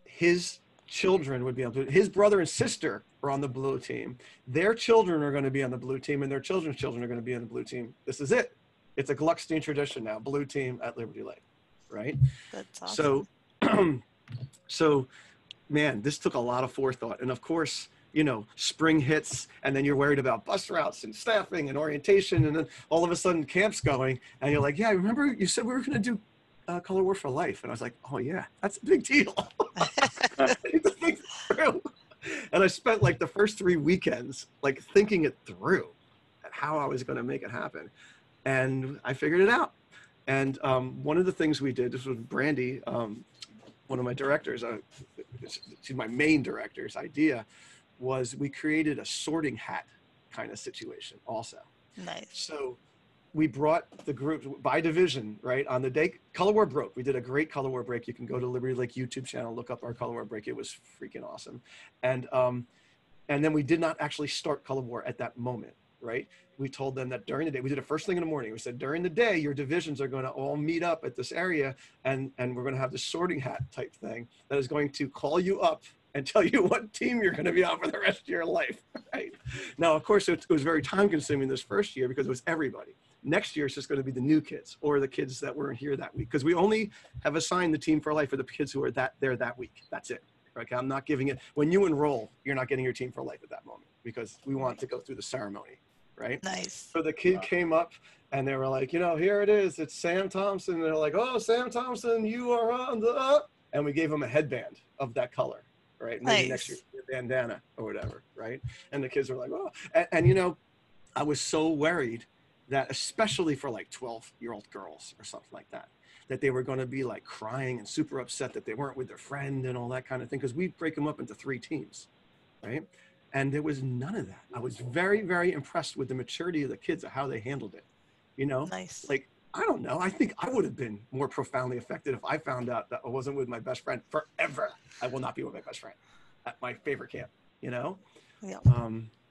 His children would be on blue. His brother and sister are on the blue team. Their children are going to be on the blue team, and their children's children are going to be on the blue team. This is it. It's a Gluckstein tradition now. Blue team at Liberty Lake, right? That's awesome. So, man, this took a lot of forethought, and of course, you know, spring hits, and then you're worried about bus routes and staffing and orientation, and then all of a sudden camp's going, and you're like, yeah, remember you said we were going to do Color War for Life? And I was like, oh yeah, that's a big deal. I need to think through. And I spent like the first 3 weekends like thinking it through and how I was going to make it happen. And I figured it out. And one of the things we did, this was Brandy, one of my directors, she's my main director's idea, was we created a sorting hat kind of situation also. Nice. So we brought the groups by division, right? On the day Color War broke, we did a great Color War break. You can go to Liberty Lake YouTube channel, look up our Color War break. It was freaking awesome. And then we did not actually start Color War at that moment, right? We told them that during the day, we did it first thing in the morning. We said, during the day, your divisions are going to all meet up at this area, and we're going to have this sorting hat type thing that is going to call you up and tell you what team you're going to be on for the rest of your life, right? Now, of course, it was very time consuming this first year because it was everybody. Next year, it's just going to be the new kids or the kids that weren't here that week, because we only have assigned the team for life for the kids who are there that week. That's it. Okay, I'm not giving it. When you enroll, you're not getting your team for life at that moment because we want to go through the ceremony, right? Nice. So the kid came up and they were like, you know, here it is. It's Sam Thompson. And they're like, oh, Sam Thompson, you are on the, and we gave him a headband of that color, right? Maybe next year, a bandana or whatever, right? And the kids were like, oh, and you know, I was so worried that especially for like 12-year-old girls or something like that, that they were going to be like crying and super upset that they weren't with their friend and all that kind of thing, because we break them up into 3 teams, right? And there was none of that. I was very, very impressed with the maturity of the kids of how they handled it. You know, Nice. like, I don't know. I think I would have been more profoundly affected if I found out that I wasn't with my best friend forever. I will not be with my best friend at my favorite camp, you know? Yeah.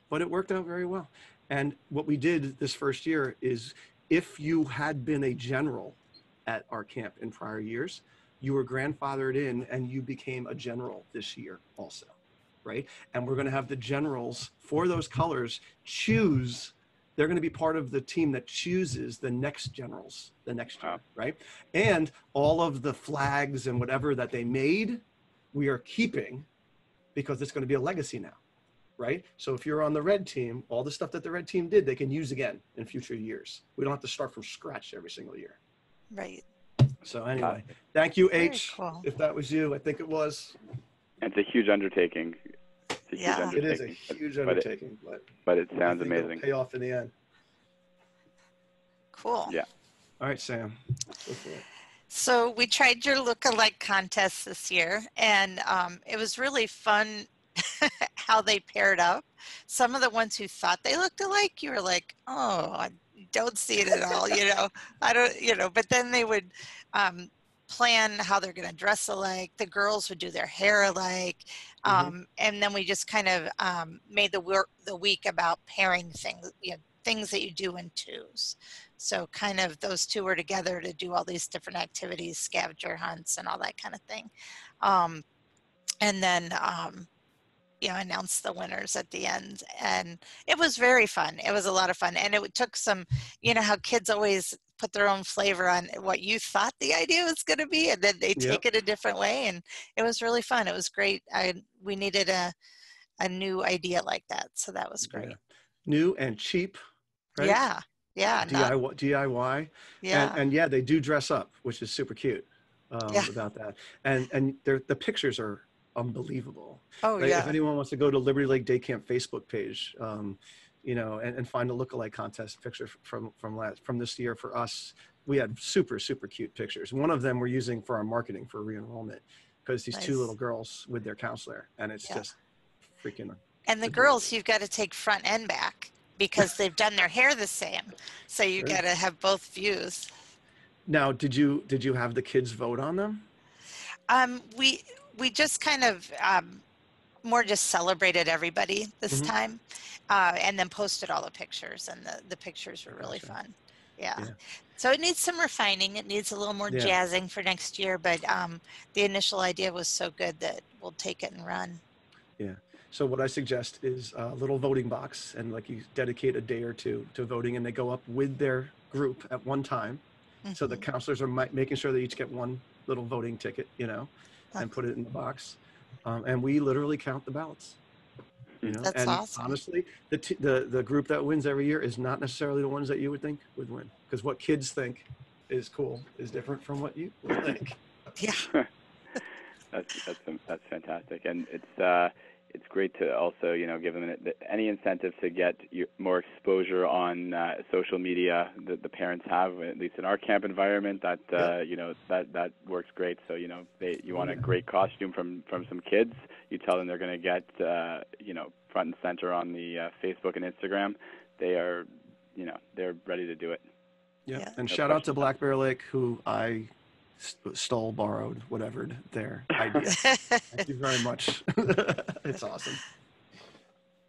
But it worked out very well. And what we did this first year is, if you had been a general at our camp in prior years, you were grandfathered in and you became a general this year also, right? And we're going to have the generals for those colors choose. They're going to be part of the team that chooses the next generals the next year, right? And all of the flags and whatever that they made, we are keeping, because it's going to be a legacy now, right? So if you're on the red team, all the stuff that the red team did, they can use again in future years. We don't have to start from scratch every single year. Right. So anyway, thank you, Very H. cool. If that was you, I think it was. It's a huge undertaking. It's a Yeah. huge It is a undertaking, huge undertaking, but it I sounds think it'll amazing. pay off in the end. Cool. Yeah. All right, Sam. Go for it. So we tried your look-alike contest this year, and it was really fun how they paired up. Some of the ones who thought they looked alike, you were like, oh, I don't see it at all, you know. I don't, you know, but then they would plan how they're going to dress alike. The girls would do their hair alike. And then we just kind of made the week about pairing things, you know, things that you do in twos. So kind of those two were together to do all these different activities, scavenger hunts and all that kind of thing. And then, announce the winners at the end. And it was very fun. It was a lot of fun. And it took some, how kids always put their own flavor on what you thought the idea was going to be, and then they Yep. take it a different way. And it was really fun. It was great. We needed a new idea like that. So that was great. Yeah. New and cheap, right? Yeah. Yeah. DIY. Yeah. And yeah, they do dress up, which is super cute about that. And the pictures are unbelievable. Oh, Like, yeah. if anyone wants to go to Liberty Lake Day Camp Facebook page, and find a lookalike contest picture from this year for us, we had super, super cute pictures. One of them we're using for our marketing for re-enrollment, because these two little girls with their counselor, and it's just freaking. And the girls, you've got to take front and back because they've done their hair the same. So you've got to have both views. Now, did you have the kids vote on them? We just kind of more just celebrated everybody this time, and then posted all the pictures, and the pictures were really fun. Yeah. So it needs some refining. It needs a little more jazzing for next year, but the initial idea was so good that we'll take it and run. Yeah. So what I suggest is a little voting box, and like you dedicate a day or two to voting, and they go up with their group at one time. So the counselors are making sure they each get one little voting ticket, and put it in the box. And we literally count the ballots. That's and awesome. Honestly, the group that wins every year is not necessarily the ones that you would think would win, because what kids think is cool is different from what you would think. Yeah. That's fantastic, and it's great to also give them any incentive to get more exposure on social media that the parents have, at least in our camp environment. That that works great. So you want a great costume from some kids. You tell them they're going to get front and center on the Facebook and Instagram. They are they're ready to do it. Yeah. And shout out to Black Bear Lake, who I stole, borrowed, whatever their idea. Thank you very much. It's awesome.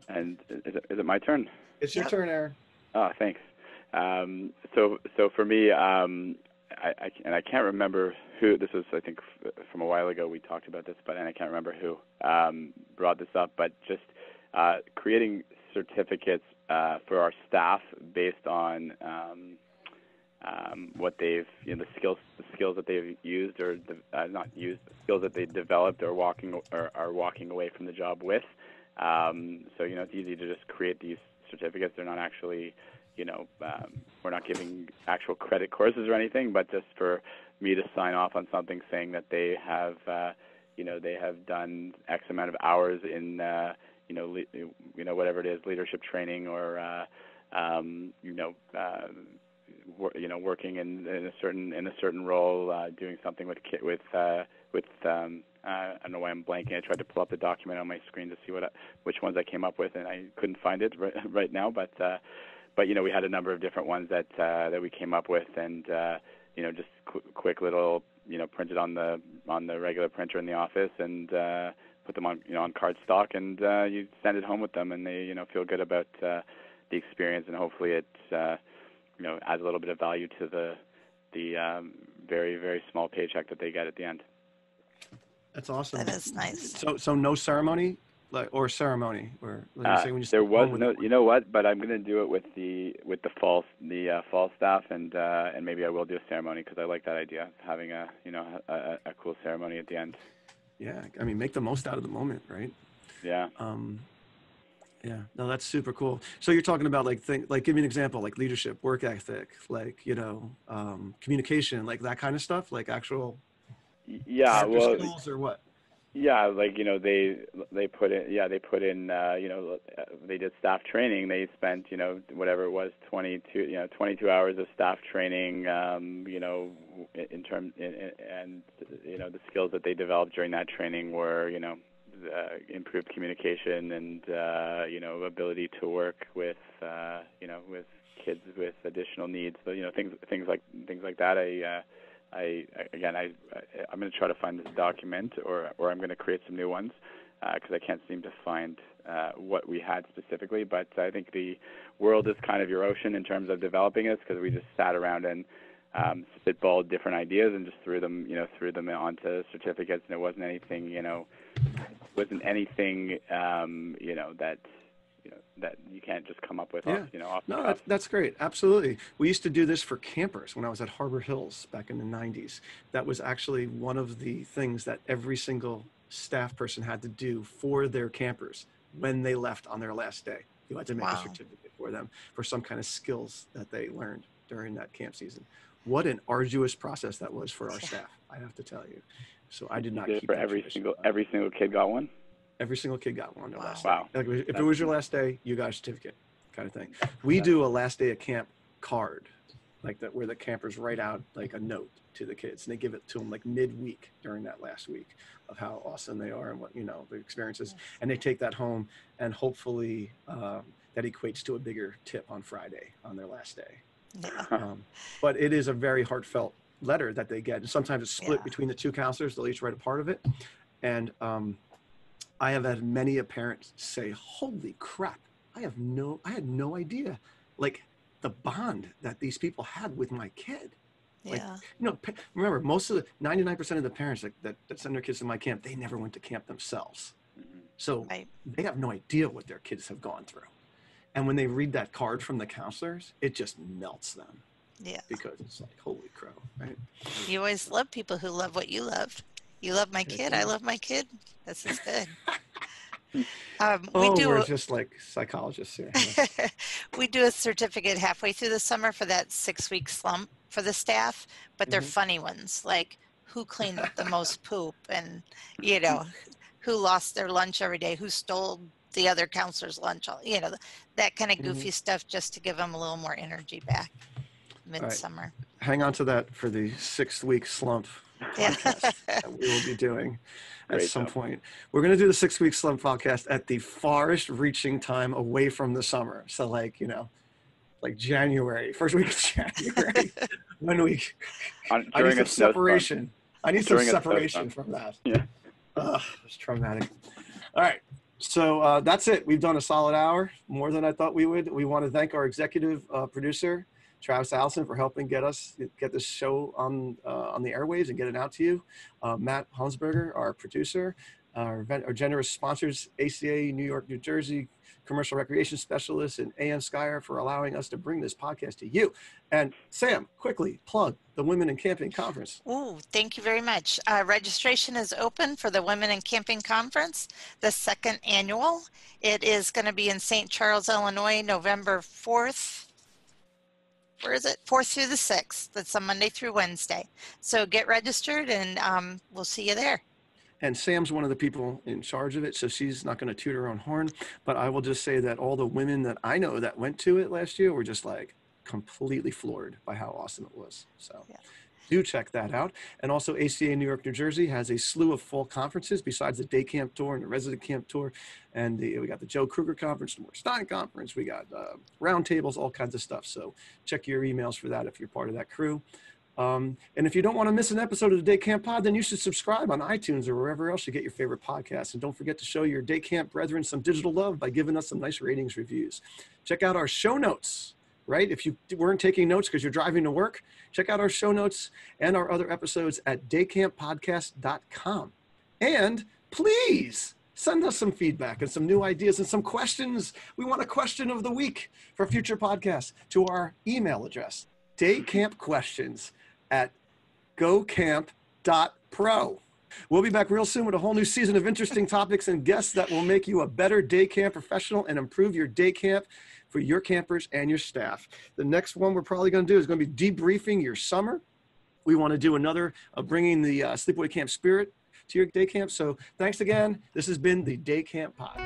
And is it my turn? It's your turn, Erin. Oh, thanks. So for me, I can't remember who this was. I think from a while ago we talked about this, and I can't remember who brought this up. But just creating certificates for our staff based on what they've, the skills that they've used or not used, the skills that they developed or are walking away from the job with. So it's easy to just create these certificates. They're not actually, we're not giving actual credit courses or anything, but just for me to sign off on something saying that they have, they have done X amount of hours in, whatever it is, leadership training or, working in a certain role, doing something with I don't know why I'm blanking. I tried to pull up the document on my screen to see which ones I came up with, and I couldn't find it right now. But we had a number of different ones that we came up with, and just quick little printed on the regular printer in the office, and put them on on cardstock, and you send it home with them, and they feel good about the experience, and hopefully it adds a little bit of value to the very, very small paycheck that they get at the end. That's awesome. That is nice. So no ceremony, or ceremony, or there was no. You know what? But I'm going to do it with the fall staff, and maybe I will do a ceremony, because I like that idea of having a cool ceremony at the end. Yeah, I mean, make the most out of the moment, right? Yeah. Yeah, no, that's super cool. So you're talking about give me an example, like leadership, work ethic, communication, like that kind of stuff, like actual. Yeah, well. Skills or what? Yeah, they put in they did staff training. They spent whatever it was 22 hours of staff training in terms and the skills that they developed during that training were improved communication and ability to work with with kids with additional needs. So things like that. I'm going to try to find this document, or I'm going to create some new ones, because I can't seem to find what we had specifically. But I think the world is kind of your ocean in terms of developing this, because we just sat around and spitballed different ideas and just threw them onto certificates, and it wasn't anything wasn't anything, that you can't just come up with off the No, cuff. that's great. Absolutely. We used to do this for campers when I was at Harbor Hills back in the 90s. That was actually one of the things that every single staff person had to do for their campers when they left on their last day. You had to make a certificate for them for some kind of skills that they learned during that camp season. What an arduous process that was for our staff, I have to tell you. So I did not keep for that every tradition. every single kid got one. Every single kid got one. Last day. Wow. Like if it was your last day, you got a certificate, kind of thing. We do a last day of camp card, like that, where the campers write out like a note to the kids, and they give it to them like midweek during that last week of how awesome they are and what the experiences, and they take that home, and hopefully that equates to a bigger tip on Friday on their last day. Yeah. But it is a very heartfelt letter that they get, and sometimes it's split between the two counselors. They'll each write a part of it, and I have had many a parent say, "Holy crap! I had no idea, like the bond that these people had with my kid." Like, remember, most of the 99% of the parents that send their kids to my camp, they never went to camp themselves, so they have no idea what their kids have gone through. And when they read that card from the counselors, it just melts them. Yeah. Because it's like, holy crow, right? You always love people who love what you loved. You love my kid. I love my kid. This is good. We're just like psychologists here. We do a certificate halfway through the summer for that 6-week slump for the staff, but they're funny ones, like who cleaned up the most poop, and who lost their lunch every day, who stole the other counselor's lunch, that kind of goofy stuff, just to give them a little more energy back midsummer. Right. Hang on to that for the 6-week slump podcast that we will be doing at some point. We're going to do the 6-week slump podcast at the farthest reaching time away from the summer. So like January, first week of January, 1 week. I need some separation. I need some separation from that. Yeah. It's traumatic. All right. So that's it. We've done a solid hour, more than I thought we would. We want to thank our executive producer, Travis Allison, for helping get this show on the airwaves and get it out to you. Matt Hansberger, our producer, our generous sponsors, ACA New York, New Jersey, Commercial Recreation Specialist, and AM Skyer for allowing us to bring this podcast to you. And Sam, quickly plug the Women in Camping Conference. Oh, thank you very much. Registration is open for the Women in Camping Conference, the 2nd annual. It is going to be in St. Charles, Illinois, November 4th. Where is it? 4th through the 6th. That's a Monday through Wednesday. So get registered, and we'll see you there. And Sam's one of the people in charge of it, so she's not going to toot her own horn. But I will just say that all the women that I know that went to it last year were just like completely floored by how awesome it was. So do check that out. And also ACA New York, New Jersey has a slew of fall conferences besides the day camp tour and the resident camp tour. And we got the Joe Kruger conference, the Morris Stein conference. We got roundtables, all kinds of stuff. So check your emails for that if you're part of that crew. And if you don't want to miss an episode of the Day Camp Pod, then you should subscribe on iTunes or wherever else you get your favorite podcasts. And don't forget to show your Day Camp brethren some digital love by giving us some nice ratings, reviews. Check out our show notes, right? If you weren't taking notes because you're driving to work, check out our show notes and our other episodes at daycamppodcast.com. And please send us some feedback and some new ideas and some questions. We want a question of the week for future podcasts to our email address, daycampquestions@gocamp.pro. We'll be back real soon with a whole new season of interesting topics and guests that will make you a better day camp professional and improve your day camp for your campers and your staff. The next one we're probably going to do is going to be debriefing your summer. We want to do another bringing the sleepaway camp spirit to your day camp. So thanks again. This has been the Day Camp Pod.